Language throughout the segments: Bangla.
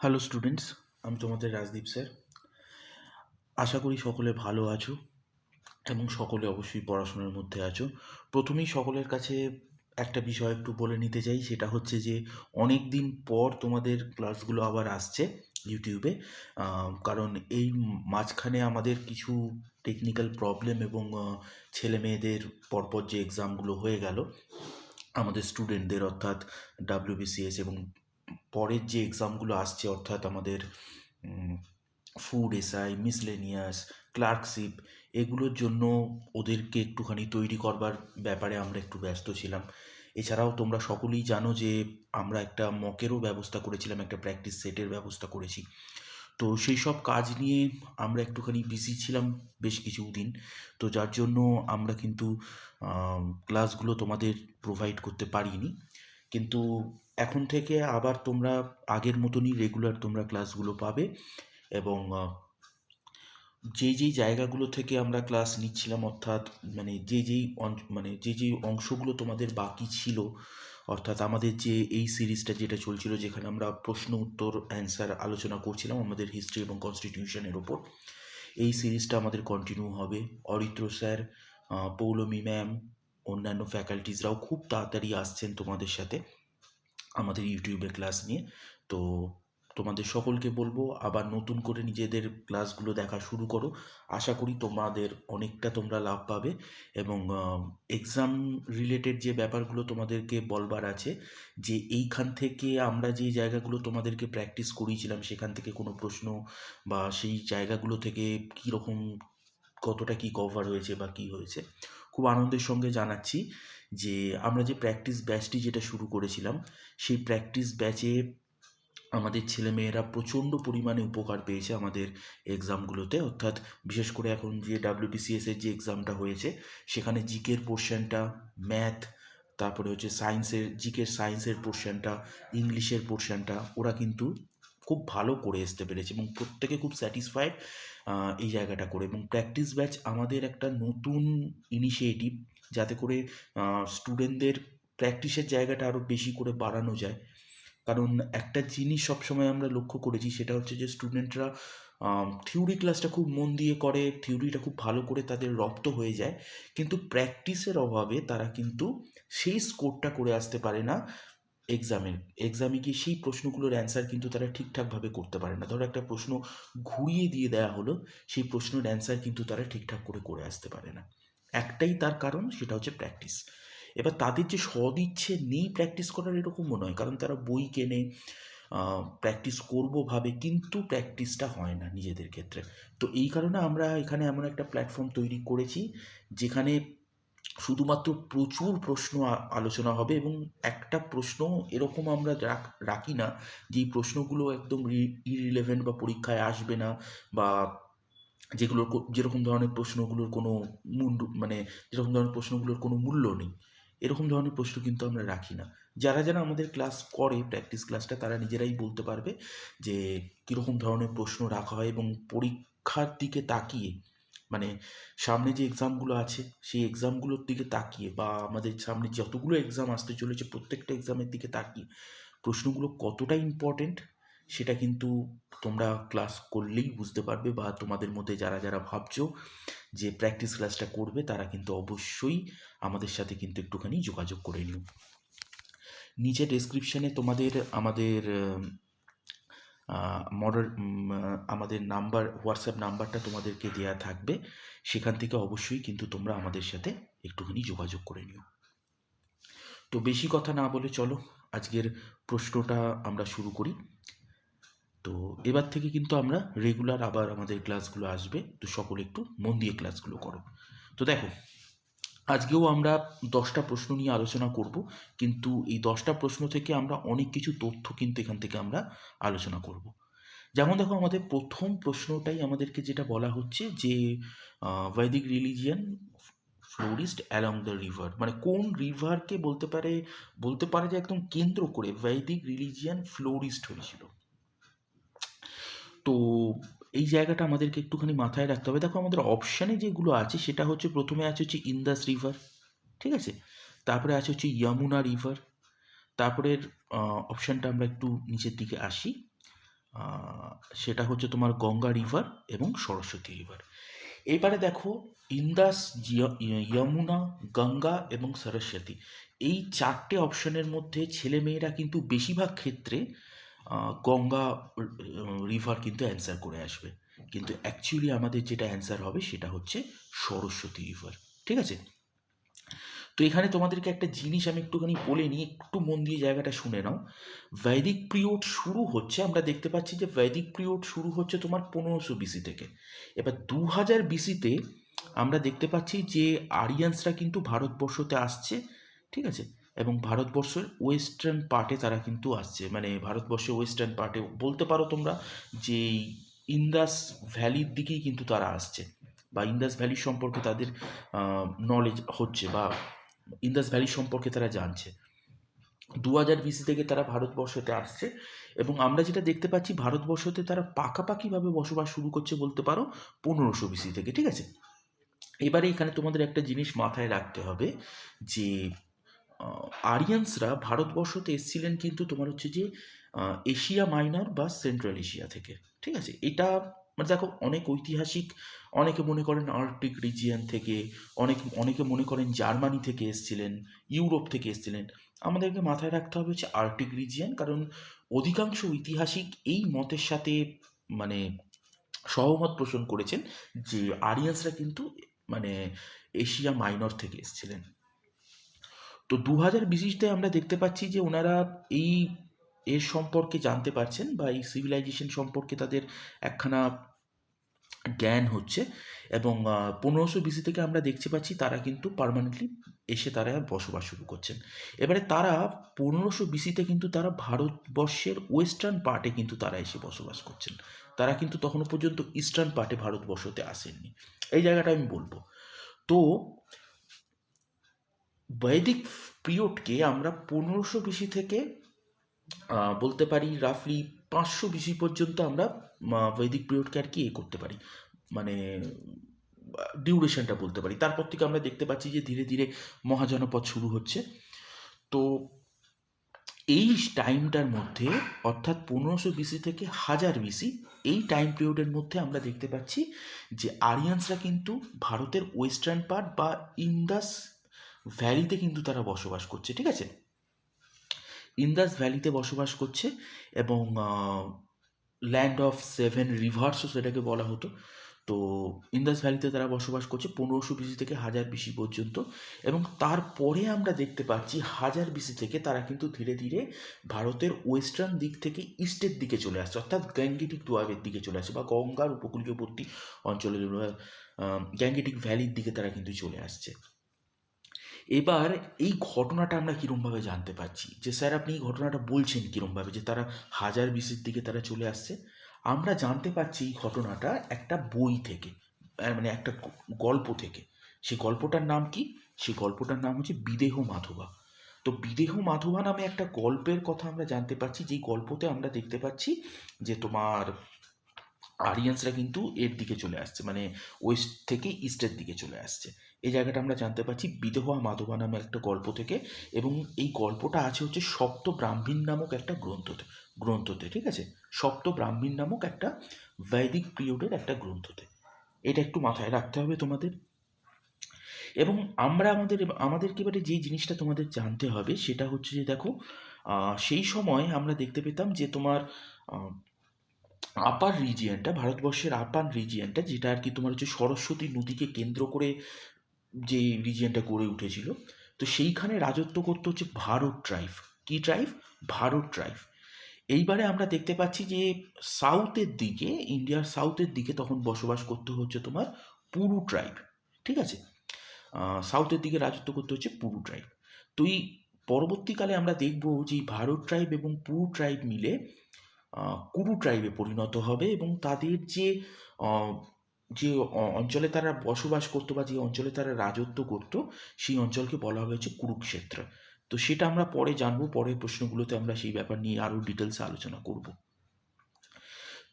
হ্যালো স্টুডেন্টস, আমি তোমাদের রাজদীপ স্যার। আশা করি সকলে ভালো আছো এবং সকলে অবশ্যই পড়াশোনার মধ্যে আছো। প্রথমেই সকলের কাছে একটা বিষয় একটু বলে নিতে চাই, সেটা হচ্ছে যে অনেক দিন পর তোমাদের ক্লাসগুলো আবার আসছে ইউটিউবে। কারণ এই মাঝখানে আমাদের কিছু টেকনিক্যাল প্রবলেম এবং ছেলে মেয়েদের পরপর যে এক্সামগুলো হয়ে গেল আমাদের স্টুডেন্টদের, অর্থাৎ ডাব্লিউবিসিএস, এবং পরের যে এক্সামগুলো আসছে অর্থাৎ আমাদের ফুড এসআই, মিসলেনিয়াস, ক্লার্কশিপ, এগুলোর জন্য ওদেরকে একটুখানি তৈরি করবার ব্যাপারে আমরা একটু ব্যস্ত ছিলাম। এছাড়াও তোমরা সকলেই জানো যে আমরা একটা মকেরও ব্যবস্থা করেছিলাম, একটা প্র্যাকটিস সেটের ব্যবস্থা করেছি। তো সেই সব কাজ নিয়ে আমরা একটুখানি বিজি ছিলাম বেশ কিছু দিন। তো যার জন্য আমরা কিন্তু ক্লাসগুলো তোমাদের প্রোভাইড করতে পারিনি। কিন্তু এখন থেকে আবার তোমরা আগের মতনই রেগুলার তোমরা ক্লাসগুলো পাবে। এবং যেই জায়গাগুলো থেকে আমরা ক্লাস নিচ্ছিলাম, অর্থাৎ মানে যে যেই অংশগুলো তোমাদের বাকি ছিল, অর্থাৎ আমাদের যে এই সিরিজটা যেটা চলছিল, যেখানে আমরা প্রশ্ন উত্তর অ্যান্সার আলোচনা করছিলাম আমাদের হিস্ট্রি এবং কনস্টিটিউশনের ওপর, এই সিরিজটা আমাদের কন্টিনিউ হবে। অরিত্র স্যার, পৌলমী ম্যাম, অন্যান্য ফ্যাকাল্টিসরাও খুব তাড়াতাড়ি আসছেন তোমাদের সাথে আমাদের ইউটিউবে ক্লাস নিয়ে। তো তোমাদের সকলকে বলবো আবার নতুন করে নিজেদের ক্লাসগুলো দেখা শুরু করো। আশা করি তোমাদের অনেকটা তোমরা লাভ পাবে। এবং এক্সাম রিলেটেড যে ব্যাপারগুলো তোমাদেরকে বলবার আছে, যে এইখান থেকে আমরা যে জায়গাগুলো তোমাদেরকে প্র্যাকটিস করিয়েছিলাম সেখান থেকে কোনো প্রশ্ন বা সেই জায়গাগুলো থেকে কীরকম কতটা কি কভার হয়েছে বা কি হয়েছে, খুব আনন্দের সঙ্গে জানাচ্ছি যে আমরা যে প্র্যাকটিস ব্যাচটি যেটা শুরু করেছিলাম, সেই প্র্যাকটিস ব্যাচে আমাদের ছেলেমেয়েরা প্রচণ্ড পরিমাণে উপকার পেয়েছে আমাদের এক্সামগুলোতে। অর্থাৎ বিশেষ করে এখন যে ডাব্লিউবিসিএসের যে এক্সামটা হয়েছে, সেখানে জিকের পোর্শনটা, ম্যাথ, তারপরে হচ্ছে জিকের সায়েন্সের পোর্শনটা, ইংলিশের পোর্শনটা ওরা কিন্তু খুব ভালো করে আসতে পেরেছে এবং প্রত্যেকে খুব স্যাটিসফাইড এই জায়গাটা করে। এবং প্র্যাকটিস ব্যাচ আমাদের একটা নতুন ইনিশিয়েটিভ, যাতে করে স্টুডেন্টদের প্র্যাকটিসের জায়গাটা আরও বেশি করে বাড়ানো যায়। কারণ একটা জিনিস সবসময় আমরা লক্ষ্য করেছি, সেটা হচ্ছে যে স্টুডেন্টরা থিওরি ক্লাসটা খুব মন দিয়ে করে, থিওরিটা খুব ভালো করে তাদের রপ্ত হয়ে যায়, কিন্তু প্র্যাকটিসের অভাবে তারা কিন্তু সেই স্কোরটা করে আসতে পারে না। এক্সামে গিয়ে সেই প্রশ্নগুলোর অ্যান্সার কিন্তু তারা ঠিকঠাকভাবে করতে পারে না। ধরো একটা প্রশ্ন ঘুরিয়ে দিয়ে দেওয়া হলো, সেই প্রশ্নের অ্যান্সার কিন্তু তারা ঠিকঠাক করে করে আসতে পারে না। একটাই তার কারণ, সেটা হচ্ছে প্র্যাকটিস। এবার তাদের যে সদিচ্ছে নেই প্র্যাকটিস করার, এরকমও নয়, কারণ তারা বই কেনে, প্র্যাকটিস করবো ভাবে, কিন্তু প্র্যাকটিসটা হয় না নিজেদের ক্ষেত্রে। তো এই কারণে আমরা এখানে এমন একটা প্ল্যাটফর্ম তৈরি করেছি, যেখানে শুধুমাত্র প্রচুর প্রশ্ন আলোচনা হবে। এবং একটা প্রশ্ন এরকম আমরা রাখি না যেই প্রশ্নগুলো একদম ইরিলেভেন্ট বা পরীক্ষায় আসবে না, বা যেরকম ধরনের প্রশ্নগুলোর কোনো মানে যেরকম ধরনের প্রশ্নগুলোর কোনো মূল্য নেই, এরকম ধরনের প্রশ্ন কিন্তু আমরা রাখি না। যারা যারা আমাদের ক্লাস করে প্র্যাকটিস ক্লাসটা, তারা নিজেরাই বলতে পারবে যে কীরকম ধরনের প্রশ্ন রাখা হয়। এবং পরীক্ষার দিকে তাকিয়ে, মানে সামনে যে এক্সামগুলো আছে সেই এক্সামগুলোর দিকে তাকিয়ে, বা আমাদের সামনে যতগুলো এক্সাম আসতে চলেছে প্রত্যেকটা এক্সামের দিকে তাকিয়ে প্রশ্নগুলো কতটা ইম্পর্টেন্ট, সেটা কিন্তু তোমরা ক্লাস করলেই বুঝতে পারবে। বা তোমাদের মধ্যে যারা যারা ভাবছো যে প্র্যাকটিস ক্লাসটা করবে, তারা কিন্তু অবশ্যই আমাদের সাথে কিন্তু একটুখানি যোগাযোগ করে নিও। নিচে ডেসক্রিপশানে তোমাদের আমাদের হোয়াটসঅ্যাপ নাম্বারটা তোমাদেরকে দেওয়া থাকবে, সেখান থেকে অবশ্যই কিন্তু তোমরা আমাদের সাথে একটুখানি যোগাযোগ করে নিও। তো বেশি কথা না বলে চলো আজকের প্রশ্নটা আমরা শুরু করি। তো এবার থেকে কিন্তু আমরা রেগুলার আবার আমাদের ক্লাসগুলো আসবে, তো সকলে একটু মন দিয়ে ক্লাসগুলো করো। তো দেখো, আজকেও আমরা 10টা প্রশ্ন নিয়ে আলোচনা করব, কিন্তু এই 10টা প্রশ্ন থেকে আমরা অনেক কিছু তথ্য কিন্তু এখান থেকে আমরা আলোচনা করব। যেমন দেখো, আমাদের প্রথম প্রশ্নটাই আমাদেরকে যেটা বলা হচ্ছে যে বৈদিক religion florist along the river, মানে কোন রিভারকে বলতে পারে যে একদম কেন্দ্র করে বৈদিক রিলিজিয়ান ফ্লোরিস্ট হয়েছিল। তো এই জায়গাটা আমাদেরকে একটুখানি মাথায় রাখতে হবে। দেখো, আমাদের অপশানে যেগুলো আছে, সেটা হচ্ছে প্রথমে আছে হচ্ছে ইন্দাস রিভার, ঠিক আছে, তারপরে আছে হচ্ছে যমুনা রিভার, তারপরের অপশানটা আমরা একটু নিচের দিকে আসি, আহ, সেটা হচ্ছে তোমার গঙ্গা রিভার এবং সরস্বতী রিভার। এবারে দেখো, ইন্দাস, যমুনা, গঙ্গা এবং সরস্বতী, এই চারটে অপশনের মধ্যে ছেলেমেয়েরা কিন্তু বেশিরভাগ ক্ষেত্রে গঙ্গা রিভার কিন্তু অ্যান্সার করে আসবে, কিন্তু অ্যাকচুয়ালি আমাদের যেটা অ্যান্সার হবে সেটা হচ্ছে সরস্বতী রিভার। ঠিক আছে? তো এখানে তোমাদেরকে একটা জিনিস আমি একটুখানি বলে নিই, একটু মন দিয়ে জায়গাটা শুনে নাও। বৈদিক পিরিয়ড শুরু হচ্ছে, আমরা দেখতে পাচ্ছি যে বৈদিক পিরিয়ড শুরু হচ্ছে তোমার 1500 BC থেকে। এবার 2000 BC-তে আমরা দেখতে পাচ্ছি যে আরিয়ানসরা কিন্তু ভারতবর্ষতে আসছে। ঠিক আছে? এবং ভারতবর্ষের ওয়েস্টার্ন পার্টে তারা কিন্তু আসছে, মানে ভারতবর্ষের ওয়েস্টার্ন পার্টে বলতে পারো তোমরা যে ইন্দাস ভ্যালির দিকেই কিন্তু তারা আসছে, বা ইন্দাস ভ্যালি সম্পর্কে তাদের নলেজ হচ্ছে, বা ইন্দাস ভ্যালি সম্পর্কে তারা জানছে। 2000 BC থেকে তারা ভারতবর্ষতে আসছে, এবং আমরা যেটা দেখতে পাচ্ছি ভারতবর্ষতে তারা পাকাপাকিভাবে বসবাস শুরু করছে বলতে পারো 1500 BC থেকে। ঠিক আছে? এবারে এখানে তোমাদের একটা জিনিস মাথায় রাখতে হবে যে আরিয়ানসরা ভারতবর্ষতে এসেছিলেন কিন্তু তোমার হচ্ছে যে এশিয়া মাইনর বা সেন্ট্রাল এশিয়া থেকে। ঠিক আছে? এটা মানে দেখো, অনেক ঐতিহাসিক, অনেকে মনে করেন আর্কটিক রিজিয়ন থেকে, অনেকে মনে করেন জার্মানি থেকে এসেছিলেন, ইউরোপ থেকে এসেছিলেন। আমাদেরকে মাথায় রাখতে হবে হচ্ছে আর্কটিক রিজিয়ন, কারণ অধিকাংশ ঐতিহাসিক এই মতের সাথে মানে সহমত পোষণ করেছেন যে আরিয়ানসরা কিন্তু মানে এশিয়া মাইনর থেকে এসেছিলেন। তো 2020-তে আমরা দেখতে পাচ্ছি যে ওনারা এই এর সম্পর্কে জানতে পারছেন, বা এই সিভিলাইজেশন সম্পর্কে তাদের একখানা জ্ঞান হচ্ছে, এবং 1500 BC থেকে আমরা দেখতে পাচ্ছি তারা কিন্তু পার্মানেন্টলি এসে তারা বসবাস শুরু করছেন। এবারে তারা 1500 BC-তে কিন্তু তারা ভারতবর্ষের ওয়েস্টার্ন পার্টে কিন্তু তারা এসে বসবাস করছেন, তারা কিন্তু তখনও পর্যন্ত ইস্টার্ন পার্টে ভারতবর্ষতে আসেননি। এই জায়গাটা আমি বলবো। তো বৈদিক পিরিয়ডকে আমরা 1500 BC থেকে বলতে পারি রাফলি 500 BC পর্যন্ত আমরা বৈদিক পিরিয়ডকে আর কি করতে পারি, মানে ডিউরেশনটা বলতে পারি। তারপর থেকে আমরা দেখতে পাচ্ছি যে ধীরে ধীরে মহাজনপদ শুরু হচ্ছে। তো এই টাইমটার মধ্যে, অর্থাৎ 1500 BC থেকে 1000 BC, এই টাইম পিরিয়ডের মধ্যে আমরা দেখতে পাচ্ছি যে আরিয়ানসরা কিন্তু ভারতের ওয়েস্টার্ন পার্ট বা ইন্দাস ভ্যালিতে কিন্তু তারা বসবাস করছে। ঠিক আছে? ইন্দাস ভ্যালিতে বসবাস করছে, এবং ল্যান্ড অফ সেভেন রিভার্সও সেটাকে বলা হতো। তো ইন্দাস ভ্যালিতে তারা বসবাস করছে 1500 BC থেকে 1000 BC পর্যন্ত, এবং তারপরে আমরা দেখতে পাচ্ছি 1000 BC থেকে তারা কিন্তু ধীরে ধীরে ভারতের ওয়েস্টার্ন দিক থেকে ইস্টের দিকে চলে আসছে, অর্থাৎ গ্যাঙ্গেটিক দোয়াবের দিকে চলে আসছে, বা গঙ্গার উপকূলীয়বর্তী অঞ্চলের গ্যাঙ্গেটিক ভ্যালির দিকে তারা কিন্তু চলে আসছে। এবার এই ঘটনাটা আমরা কীরমভাবে জানতে পারছি যে স্যার আপনি এই ঘটনাটা বলছেন কীরমভাবে যে তারা 1000 BC-র দিকে তারা চলে আসছে? আমরা জানতে পারছি এই ঘটনাটা একটা বই থেকে, মানে একটা গল্প থেকে। সেই গল্পটার নাম কি? সেই গল্পটার নাম হচ্ছে বিদেহ মাধবা। তো বিদেহ মাধবা নামে একটা গল্পের কথা আমরা জানতে পারছি, যেই গল্পতে আমরা দেখতে পাচ্ছি যে তোমার আরিয়ান্সরা কিন্তু এর দিকে চলে আসছে, মানে ওয়েস্ট থেকে ইস্টের দিকে চলে আসছে। এই জায়গাটা আমরা জানতে পারছি বিদেহা মাধবা নামে একটা গল্প থেকে, এবং এই গল্পটা আছে হচ্ছে সপ্ত ব্রাহ্মীণ নামক একটা গ্রন্থতে। ঠিক আছে? সপ্ত ব্রাহ্মীণ নামক একটা বৈদিক পিরিয়ডের একটা গ্রন্থতে। এটা একটু মাথায় রাখতে হবে তোমাদের। এবং আমাদেরকে এবারে যেই জিনিসটা তোমাদের জানতে হবে সেটা হচ্ছে যে দেখো, সেই সময় আমরা দেখতে পেতাম যে তোমার আপার রিজিয়নটা, ভারতবর্ষের আপার রিজিয়নটা, যেটা আর কি তোমার হচ্ছে সরস্বতী নদীকে কেন্দ্র করে যে রিজিয়নটা গড়ে উঠেছিল, তো সেইখানে রাজত্ব করতে হচ্ছে ভারত ট্রাইব। কি ট্রাইব? ভারত ট্রাইব। এইবারে আমরা দেখতে পাচ্ছি যে সাউথের দিকে, ইন্ডিয়ার সাউথের দিকে তখন বসবাস করতে হচ্ছে তোমার পুরু ট্রাইব। ঠিক আছে? সাউথের দিকে রাজত্ব করতে হচ্ছে পুরু ট্রাইব। তো এই পরবর্তীকালে আমরা দেখব যে ভারত ট্রাইব এবং পুরু ট্রাইব মিলে কুরু ট্রাইবে পরিণত হবে, এবং তাদের যে যে অঞ্চলে তারা বসবাস করতো বা যে অঞ্চলে তারা রাজত্ব করতো, সেই অঞ্চলকে বলা হয়েছে কুরুক্ষেত্র। তো সেটা আমরা পরে জানবো, পরের প্রশ্নগুলোতে আমরা সেই ব্যাপার নিয়ে আরও ডিটেলসে আলোচনা করব।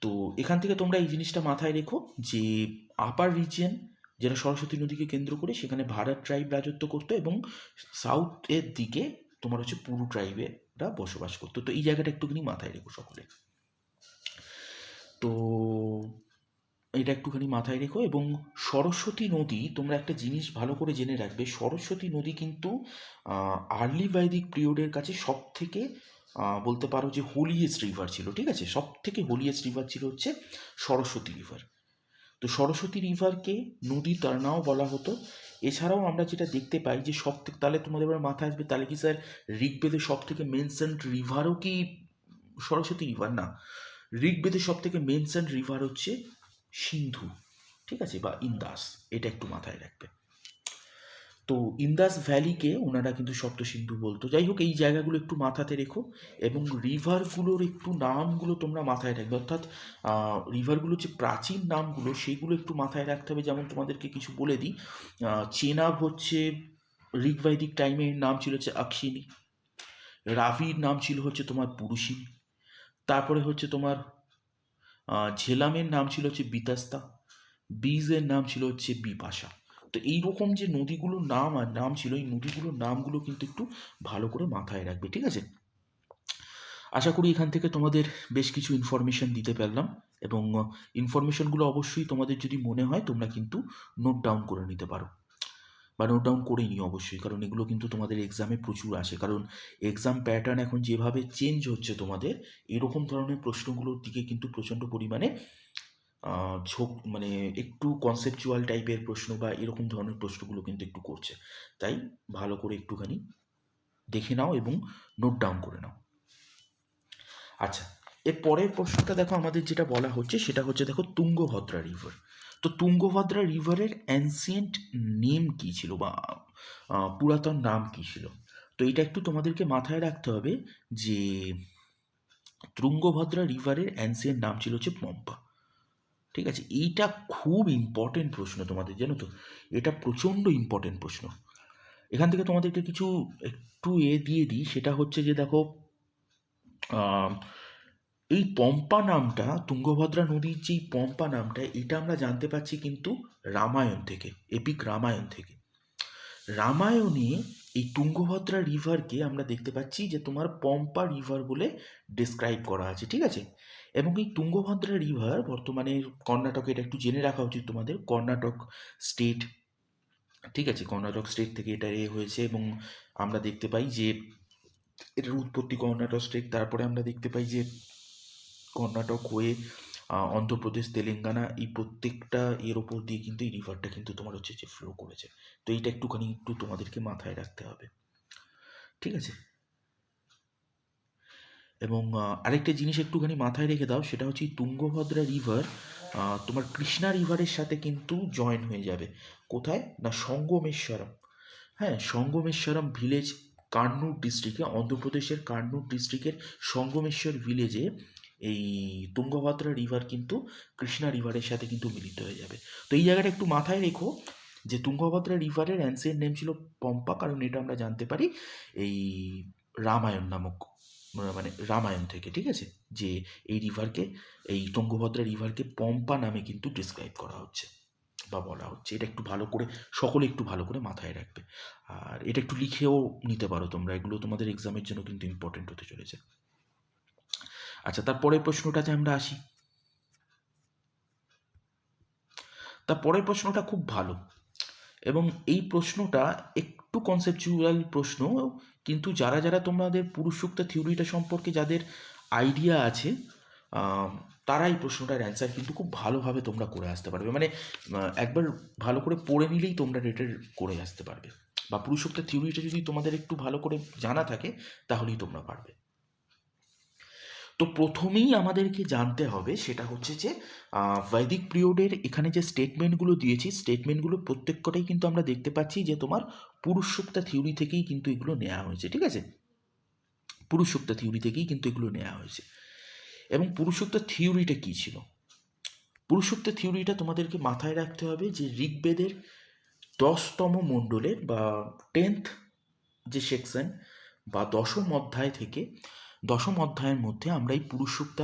তো এখান থেকে তোমরা এই জিনিসটা মাথায় রেখো যে আপার রিজিয়ন, যেটা সরস্বতী নদীকে কেন্দ্র করে, সেখানে ভারত ট্রাইব রাজত্ব করতো, এবং সাউথের দিকে তোমার হচ্ছে পুরু ট্রাইবেরা বসবাস করতো। তো এই জায়গাটা একটুখানি মাথায় রেখো সকলে। তো এটা একটুখানি মাথায় রেখো। এবং সরস্বতী নদী, তোমরা একটা জিনিস ভালো করে জেনে রাখবে, সরস্বতী নদী কিন্তু আর্লি বৈদিক পিরিয়ডের কাছে সব থেকে বলতে পারো যে হোলিয়েস্ট রিভার ছিল, ঠিক আছে? সব থেকে হোলিয়েস্ট রিভার ছিল হচ্ছে সরস্বতী রিভার। তো সরস্বতী রিভারকে নদী তর্নাও বলা হতো। এছাড়াও আমরা যেটা দেখতে পাই যে সব থেকে, তাহলে তোমাদের এবার মাথায় আসবে তাহলে কি স্যার ঋগ্বেদের সব থেকে মেনশনড রিভারও কি সরস্বতী রিভার? না, ঋগ্বেদের সব থেকে মেনশনড রিভার হচ্ছে সিন্ধু, ঠিক আছে, বা ইন্দাস। এটা একটু মাথায় রাখবে। তো ইন্দাস ভ্যালিকে ওনারা কিন্তু সপ্ত সিন্ধু বলতো। যাই হোক, এই জায়গাগুলো একটু মাথাতে রেখো এবং রিভারগুলোর একটু নামগুলো তোমরা মাথায় রাখবে, অর্থাৎ রিভারগুলোর যে প্রাচীন নামগুলো সেগুলো একটু মাথায় রাখতে হবে। যেমন তোমাদেরকে কিছু বলে দিই, চেনাব হচ্ছে ঋগ্বৈদিক টাইমে নাম ছিল হচ্ছে অক্ষিনী, রাভির নাম ছিল হচ্ছে তোমার পুরুষিনী, তারপরে হচ্ছে তোমার ঝেলামের নাম ছিল হচ্ছে বিতাস্তা, বীজের নাম ছিল হচ্ছে বিপাশা। তো এইরকম যে নদীগুলোর নাম আর নাম ছিল, এই নদীগুলোর নামগুলো কিন্তু একটু ভালো করে মাথায় রাখবে, ঠিক আছে? আশা করি এখান থেকে তোমাদের বেশ কিছু ইনফরমেশন দিতে পারলাম, এবং ইনফরমেশনগুলো অবশ্যই তোমাদের যদি মনে হয় তোমরা কিন্তু নোট ডাউন করে নিতে পারো, বা নোট ডাউন করে নিও অবশ্যই, কারণ এগুলো কিন্তু তোমাদের এক্সামে প্রচুর আসে। কারণ এক্সাম প্যাটার্ন এখন যেভাবে চেঞ্জ হচ্ছে তোমাদের, এরকম ধরনের প্রশ্নগুলোর দিকে কিন্তু প্রচণ্ড পরিমাণে ঝোঁক, মানে একটু কনসেপচুয়াল টাইপের প্রশ্ন বা এরকম ধরনের প্রশ্নগুলো কিন্তু একটু করছে। তাই ভালো করে একটুখানি দেখে নাও এবং নোট ডাউন করে নাও। আচ্ছা, এর পরের প্রশ্নটা দেখো, আমাদের যেটা বলা হচ্ছে সেটা হচ্ছে দেখো তুঙ্গভদ্রা রিভার। তো তুঙ্গভদ্রা রিভারের অ্যানসিয়েন্ট নেম কী ছিল, বা পুরাতন নাম কী ছিল? তো এটা একটু তোমাদেরকে মাথায় রাখতে হবে যে তুঙ্গভদ্রা রিভারের অ্যানসিয়েন্ট নাম ছিল হচ্ছে পম্পা, ঠিক আছে? এইটা খুব ইম্পর্টেন্ট প্রশ্ন তোমাদের, জানো তো? এটা প্রচণ্ড ইম্পর্টেন্ট প্রশ্ন। এখান থেকে তোমাদেরকে কিছু একটু দিয়ে দিই, সেটা হচ্ছে যে দেখো, এই পম্পা নামটা, তুঙ্গভদ্রা নদীর যেই পম্পা নামটা, এটা আমরা জানতে পারছি কিন্তু রামায়ণ থেকে, এপিক রামায়ণ থেকে। রামায়ণে এই তুঙ্গভদ্রা রিভারকে আমরা দেখতে পাচ্ছি যে তোমার পম্পা রিভার বলে ডিসক্রাইব করা আছে, ঠিক আছে? এবং এই তুঙ্গভদ্রা রিভার বর্তমানে কর্ণাটকে, এটা একটু জেনে রাখা উচিত তোমাদের, কর্ণাটক স্টেট, ঠিক আছে? কর্ণাটক স্টেট থেকে এটা হয়েছে, এবং আমরা দেখতে পাই যে এটার উৎপত্তি কর্ণাটক স্টেট। তারপরে আমরা দেখতে পাই যে কর্ণাটক হয়ে অন্ধ্রপ্রদেশ, তেলেঙ্গানা, এই প্রত্যেকটা এর ওপর দিয়ে কিন্তু এই রিভারটা কিন্তু তোমার হচ্ছে যে ফ্লো করেছে। তো এইটা একটুখানি একটু তোমাদেরকে মাথায় রাখতে হবে, ঠিক আছে? এবং আরেকটা জিনিস একটুখানি মাথায় রেখে দাও, সেটা হচ্ছে তুঙ্গভদ্রা রিভার তোমার কৃষ্ণা রিভারের সাথে কিন্তু জয়েন হয়ে যাবে। কোথায় না? সঙ্গমেশ্বরম। হ্যাঁ, সঙ্গমেশ্বরম ভিলেজ, কান্নুর ডিস্ট্রিক্টে, অন্ধ্রপ্রদেশের কান্নুর ডিস্ট্রিক্টের সঙ্গমেশ্বর ভিলেজে এই তুঙ্গভদ্রা রিভার কিন্তু কৃষ্ণা রিভারের সাথে কিন্তু মিলিত হয়ে যাবে। তো এই জায়গাটা একটু মাথায় রেখো যে তুঙ্গভদ্রা রিভারের অ্যান্সিয়েন্ট নেম ছিল পম্পা, কারণ এটা আমরা জানতে পারি এই রামায়ণ নামক, মানে রামায়ণ থেকে, ঠিক আছে? যে এই রিভারকে, এই তুঙ্গভদ্রা রিভারকে পম্পা নামে কিন্তু ডিসক্রাইব করা হচ্ছে বা বলা হচ্ছে। এটা একটু ভালো করে সকলে একটু ভালো করে মাথায় রাখবে, আর এটা একটু লিখেও নিতে পারো তোমরা, এগুলো তোমাদের এক্সামের জন্য কিন্তু ইম্পর্টেন্ট হতে চলেছে। আচ্ছা, তারপরের প্রশ্নটাতে আমরা আসি। তারপরের প্রশ্নটা খুব ভালো, এবং এই প্রশ্নটা একটু কনসেপচুয়াল প্রশ্ন, কিন্তু যারা যারা তোমাদের পুরুষসূক্ত থিওরিটা সম্পর্কে যাদের আইডিয়া আছে, তারা এই প্রশ্নটার অ্যান্সার কিন্তু খুব ভালোভাবে তোমরা করে আসতে পারবে। মানে একবার ভালো করে পড়ে নিলেই তোমরা রেটের করে আসতে পারবে, বা পুরুষসূক্ত থিওরিটা যদি তোমাদের একটু ভালো করে জানা থাকে তাহলেই তোমরা পারবে। তো প্রথমেই আমাদেরকে জানতে হবে সেটা হচ্ছে যে বৈদিক পিরিয়ডের এখানে যে স্টেটমেন্টগুলো দিয়েছি, স্টেটমেন্টগুলো প্রত্যেকটাই কিন্তু আমরা দেখতে পাচ্ছি যে তোমার পুরুষসূক্ত থিওরি থেকেই কিন্তু এগুলো নেওয়া হয়েছে, ঠিক আছে? পুরুষসূক্ত থিওরি থেকেই কিন্তু এগুলো নেওয়া হয়েছে। এবং পুরুষসূক্ত থিওরিটা কী ছিল? পুরুষসূক্ত থিওরিটা তোমাদেরকে মাথায় রাখতে হবে যে ঋগ্বেদের 10তম মণ্ডলের বা 10th যে সেকশন বা 10ম অধ্যায় থেকে 10ম অধ্যায়ের মধ্যে আমরা এই পুরুষসূক্ত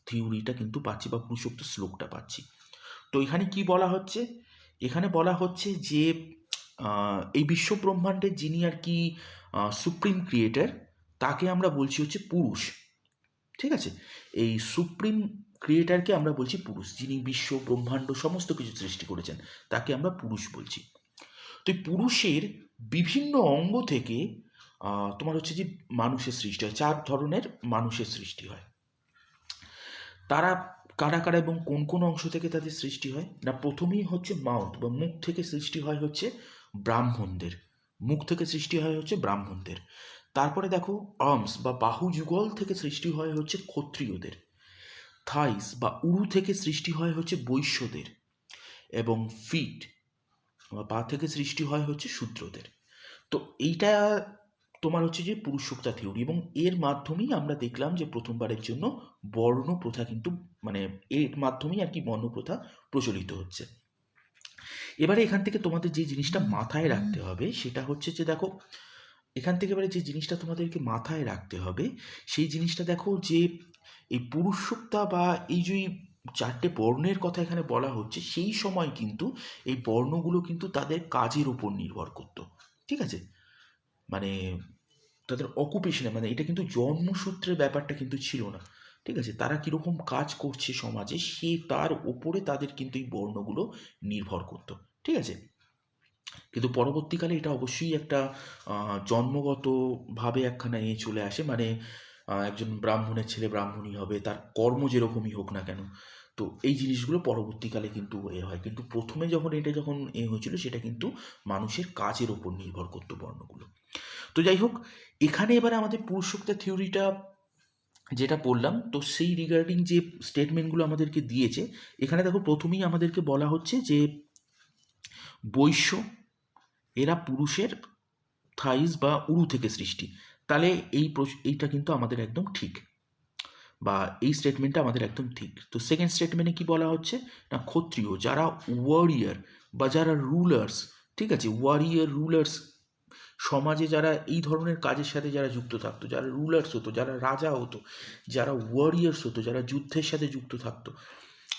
থিওরিটা কিন্তু পাচ্ছি, বা পুরুষসূক্ত শ্লোকটা পাচ্ছি। তো এখানে কি বলা হচ্ছে? এখানে বলা হচ্ছে যে এই বিশ্ব ব্রহ্মাণ্ডের যিনি আর কি সুপ্রিম ক্রিয়েটার, তাকে আমরা বলছি হচ্ছে পুরুষ, ঠিক আছে? এই সুপ্রিম ক্রিয়েটারকে আমরা বলছি পুরুষ, যিনি বিশ্ব ব্রহ্মাণ্ড সমস্ত কিছু সৃষ্টি করেছেন তাকে আমরা পুরুষ বলছি। তো এই পুরুষের বিভিন্ন অঙ্গ থেকে তোমার হচ্ছে যে মানুষের সৃষ্টি হয়, 4 ধরনের মানুষের সৃষ্টি হয়। তারা কারা কারা এবং কোন কোন অংশ থেকে তাদের সৃষ্টি হয় না? প্রথমেই হচ্ছে মাউথ বা মুখ থেকে সৃষ্টি হয় হচ্ছে ব্রাহ্মণদের, মুখ থেকে সৃষ্টি হয় হচ্ছে ব্রাহ্মণদের। তারপরে দেখো আর্মস বা বাহু যুগল থেকে সৃষ্টি হয় হচ্ছে ক্ষত্রিয়দের। থাইস বা উরু থেকে সৃষ্টি হয় হচ্ছে বৈশ্যদের। এবং ফিট বা পা থেকে সৃষ্টি হয় হচ্ছে শূদ্রদের। তো এইটা তোমার হচ্ছে যে পুরুষোক্তা থিওরি, এবং এর মাধ্যমেই আমরা দেখলাম যে প্রথমবারের জন্য বর্ণ প্রথা কিন্তু মানে এর মাধ্যমেই আর কি বর্ণ প্রথা প্রচলিত হচ্ছে। এবারে এখান থেকে তোমাদের যে জিনিসটা মাথায় রাখতে হবে সেটা হচ্ছে যে দেখো, এখান থেকে এবারে যে জিনিসটা তোমাদেরকে মাথায় রাখতে হবে সেই জিনিসটা দেখো যে এই পুরুষোক্তা বা এই যে 4টে বর্ণের কথা এখানে বলা হচ্ছে, সেই সময় কিন্তু এই বর্ণগুলো কিন্তু তাদের কাজের উপর নির্ভর করত। ঠিক আছে, মানে তাদের অকুপেশনে, মানে এটা কিন্তু জন্মসূত্রের ব্যাপারটা কিন্তু ছিল না। ঠিক আছে, তারা কীরকম কাজ করছে সমাজে সে তার ওপরে তাদের কিন্তু এই বর্ণগুলো নির্ভর করতো। ঠিক আছে, কিন্তু পরবর্তীকালে এটা অবশ্যই একটা জন্মগতভাবে একখানা চলে আসে, মানে একজন ব্রাহ্মণের ছেলে ব্রাহ্মণই হবে, তার কর্ম যেরকমই হোক না কেন। তো এই জিনিসগুলো পরবর্তীকালে কিন্তু হয়, কিন্তু প্রথমে যখন এটা যখন হয়েছিল সেটা কিন্তু মানুষের কাজের ওপর নির্ভর করতো বর্ণগুলো। তো যাই হোক, এখানে এবারে আমাদের পুরুষোক্তা থিওরিটা যেটা বললাম, তো সেই রিগার্ডিং যে স্টেটমেন্টগুলো আমাদেরকে দিয়েছে, এখানে দেখো প্রথমেই আমাদেরকে বলা হচ্ছে যে বৈশ্য এরা পুরুষের থাইস বা উরু থেকে সৃষ্টি। তাহলে এইটা কিন্তু আমাদের একদম ঠিক, বা এই স্টেটমেন্টটা আমাদের একদম ঠিক। তো সেকেন্ড স্টেটমেন্টে কি বলা হচ্ছে না, ক্ষত্রিয় যারা ওয়ারিয়ার বা যারা রুলার্স, ঠিক আছে, ওয়ারিয়ার রুলার্স, সমাজে যারা এই ধরনের কাজের সাথে যারা যুক্ত থাকতো, যারা রুলার্স হতো, যারা রাজা হতো, যারা ওয়ারিয়ার্স হতো, যারা যুদ্ধের সাথে যুক্ত থাকতো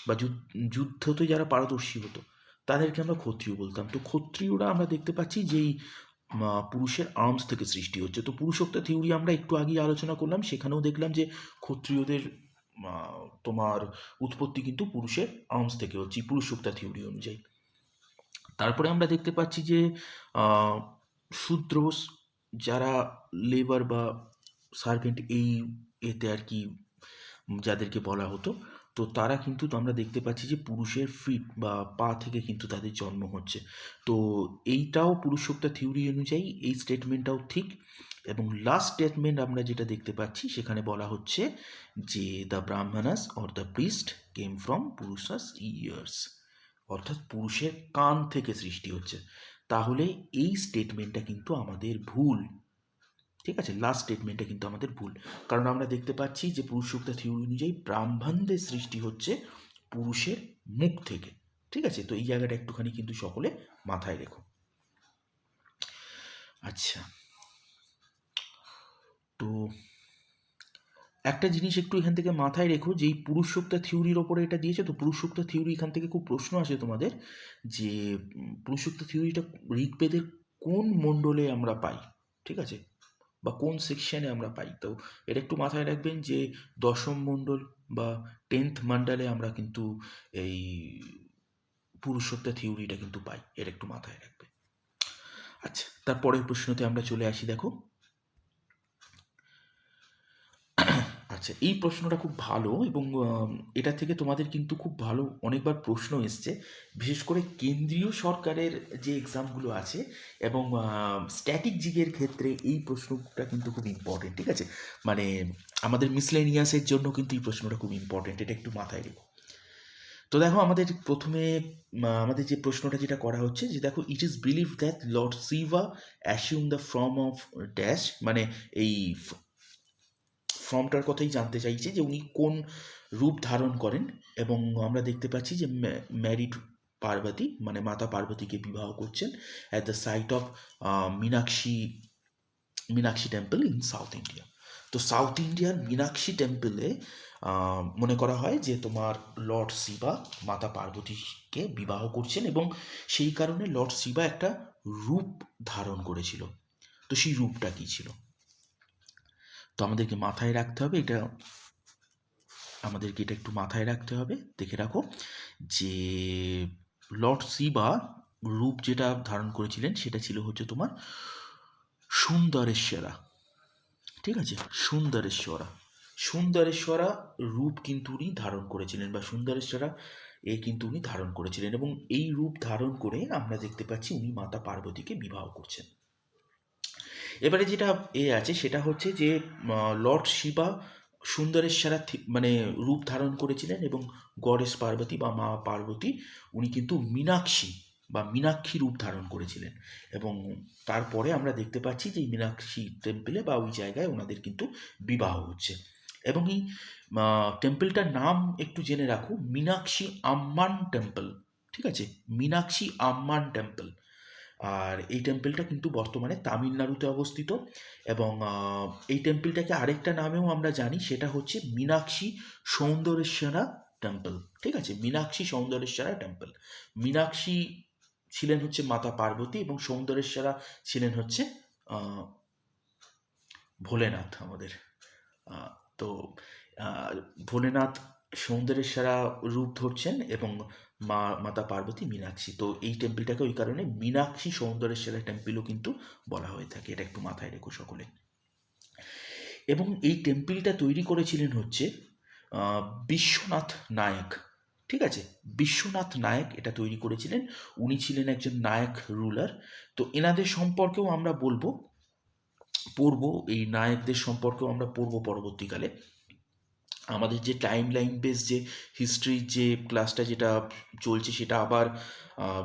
বা যুদ্ধতে যারা পারদর্শী হতো, তাদেরকে আমরা ক্ষত্রিয় বলতাম। তো ক্ষত্রিয়রা আমরা দেখতে পাচ্ছি যেই পুরুষের আর্মস থেকে সৃষ্টি হচ্ছে। তো পুরুষোক্তা থিওরি আমরা একটু আগেই আলোচনা করলাম, সেখানেও দেখলাম যে ক্ষত্রিয়দের তোমার উৎপত্তি কিন্তু পুরুষের আর্মস থেকে হচ্ছে পুরুষোক্তা থিওরি অনুযায়ী। তারপরে আমরা দেখতে পাচ্ছি যে শূদ্র যারা লেবার বা সার্ভেন্ট এই এতে আর কি যাদেরকে বলা হতো, তো তারা কিন্তু আমরা দেখতে পাচ্ছি যে পুরুষের ফিট বা পা থেকে কিন্তু তাদের জন্ম হচ্ছে। তো এইটাও পুরুষোক্তা থিওরি অনুযায়ী এই স্টেটমেন্টটাও ঠিক। এবং লাস্ট স্টেটমেন্ট আমরা যেটা দেখতে পাচ্ছি সেখানে বলা হচ্ছে যে the Brahmanas or the priest came from Purusha's ears, অর্থাৎ পুরুষের কান থেকে সৃষ্টি হচ্ছে। তাহলে এই স্টেটমেন্টটা কিন্তু আমাদের ভুল। ঠিক আছে, লাস্ট স্টেটমেন্টটা কিন্তু আমাদের ভুল, কারণ আমরা দেখতে পাচ্ছি যে পুরুষোক্তা থিওরি অনুযায়ী ব্রাহ্মণদের সৃষ্টি হচ্ছে পুরুষের মুখ থেকে। ঠিক আছে, তো এই জায়গাটা একটুখানি কিন্তু সকলে মাথায় রেখো। আচ্ছা, তো একটা জিনিস একটু এখান থেকে মাথায় রেখো যে এই পুরুষোক্তা থিওরির ওপরে এটা দিয়েছে, তো পুরুষোক্তা থিওরি এখান থেকে খুব প্রশ্ন আসে তোমাদের যে পুরুষোক্তা থিওরিটা ঋগ্বেদের কোন মণ্ডলে আমরা পাই, ঠিক আছে, বা কোন সেকশনে আমরা পাই। তো এটা একটু মাথায় রাখবেন যে দশম মণ্ডল বা 10th মণ্ডলে আমরা কিন্তু এই পুরুষোক্তা থিওরিটা কিন্তু পাই, এটা একটু মাথায় রাখবে। আচ্ছা, তারপরের প্রশ্নতে আমরা চলে আসি। দেখো, আচ্ছা, এই প্রশ্নটা খুব ভালো, এবং এটা থেকে তোমাদের কিন্তু খুব ভালো অনেকবার প্রশ্ন এসছে, বিশেষ করে কেন্দ্রীয় সরকারের যে এক্সামগুলো আছে এবং স্ট্যাটিক জিকের ক্ষেত্রে এই প্রশ্নটা কিন্তু খুব ইম্পর্টেন্ট। ঠিক আছে, মানে আমাদের মিসলেনিয়াসের জন্য কিন্তু এই প্রশ্নটা খুব ইম্পর্টেন্ট, এটা একটু মাথায় রেখো। তো দেখো, আমাদের প্রথমে আমাদের যে প্রশ্নটা যেটা করা হচ্ছে যে দেখো, it is believe that lord Shiva assume the form of dash, মানে এই ফর্মটার কথাই জানতে চাইছে যে উনি কোন রূপ ধারণ করেন। এবং আমরা দেখতে পাচ্ছি যে ম্যারিড পার্বতী, মানে মাতা পার্বতীকে বিবাহ করছেন at the site of Meenakshi temple in south India. তো সাউথ ইন্ডিয়ার মীনাক্ষী টেম্পলে মনে করা হয় যে তোমার লর্ড শিবা মাতা পার্বতীকে বিবাহ করছেন, এবং সেই কারণে লর্ড শিবা একটা রূপ ধারণ করেছিল। তো সেই রূপটা কী ছিল? তো আমাদেরকে মাথায় রাখতে হবে এটা আমাদেরকে এটা একটু মাথায় রাখতে হবে, দেখে রাখো যে লর্ড শিবা রূপ যেটা ধারণ করেছিলেন সেটা ছিল হচ্ছে তোমার সুন্দরেশ্বরা। ঠিক আছে, সুন্দরেশ্বরা, সুন্দরেশ্বরা রূপ কিন্তু উনি ধারণ করেছিলেন, বা সুন্দরেশ্বরা কিন্তু উনি ধারণ করেছিলেন, এবং এই রূপ ধারণ করে আমরা দেখতে পাচ্ছি উনি মাতা পার্বতীকে বিবাহ করছেন। এবারে যেটা আছে সেটা হচ্ছে যে লর্ড শিবা সুন্দরেশ্বরা মানে রূপ ধারণ করেছিলেন, এবং গডেস পার্বতী বা মা পার্বতী উনি কিন্তু মীনাক্ষী বা মীনাক্ষী রূপ ধারণ করেছিলেন। এবং তারপরে আমরা দেখতে পাচ্ছি যে মীনাক্ষী টেম্পলে বা ওই জায়গায় ওনাদের কিন্তু বিবাহ হচ্ছে। এবং এই টেম্পলটার নাম একটু জেনে রাখো, মীনাক্ষী আম্মান টেম্পল। ঠিক আছে, মীনাক্ষী আম্মান টেম্পল। আর এই টেম্পলটা কিন্তু বর্তমানে তামিলনাড়ুতে অবস্থিত, এবং এই টেম্পলটাকে আরেকটা নামেও আমরা জানি, সেটা হচ্ছে মীনাক্ষী সৌন্দরেশ্বরা টেম্পল। ঠিক আছে, মীনাক্ষী সৌন্দরেশ্বরা টেম্পল। মীনাক্ষী ছিলেন হচ্ছে মাতা পার্বতী, এবং সৌন্দরেশ্বরা ছিলেন হচ্ছে ভোলেনাথ আমাদের। তো ভোলেনাথ সৌন্দরেশ্বরা রূপ ধরছেন, এবং মাতা পার্বতী মীনাক্ষী। তো এই টেম্পলটাকে ওই কারণে মীনাক্ষী সৌন্দরেশ্বরা টেম্পলও কিন্তু বলা হয়ে থাকে, এটা একটু মাথায় রেখো সকলে। এবং এই টেম্পলটা তৈরি করেছিলেন হচ্ছে বিশ্বনাথ নায়ক। ঠিক আছে, বিশ্বনাথ নায়ক এটা তৈরি করেছিলেন, উনি ছিলেন একজন নায়ক রুলার। তো এনাদের সম্পর্কেও আমরা পড়বো, এই নায়কদের সম্পর্কেও আমরা পড়বো পরবর্তীকালে। আমাদের যে টাইম লাইন বেস যে হিস্ট্রির যে ক্লাসটা যেটা চলছে, সেটা আবার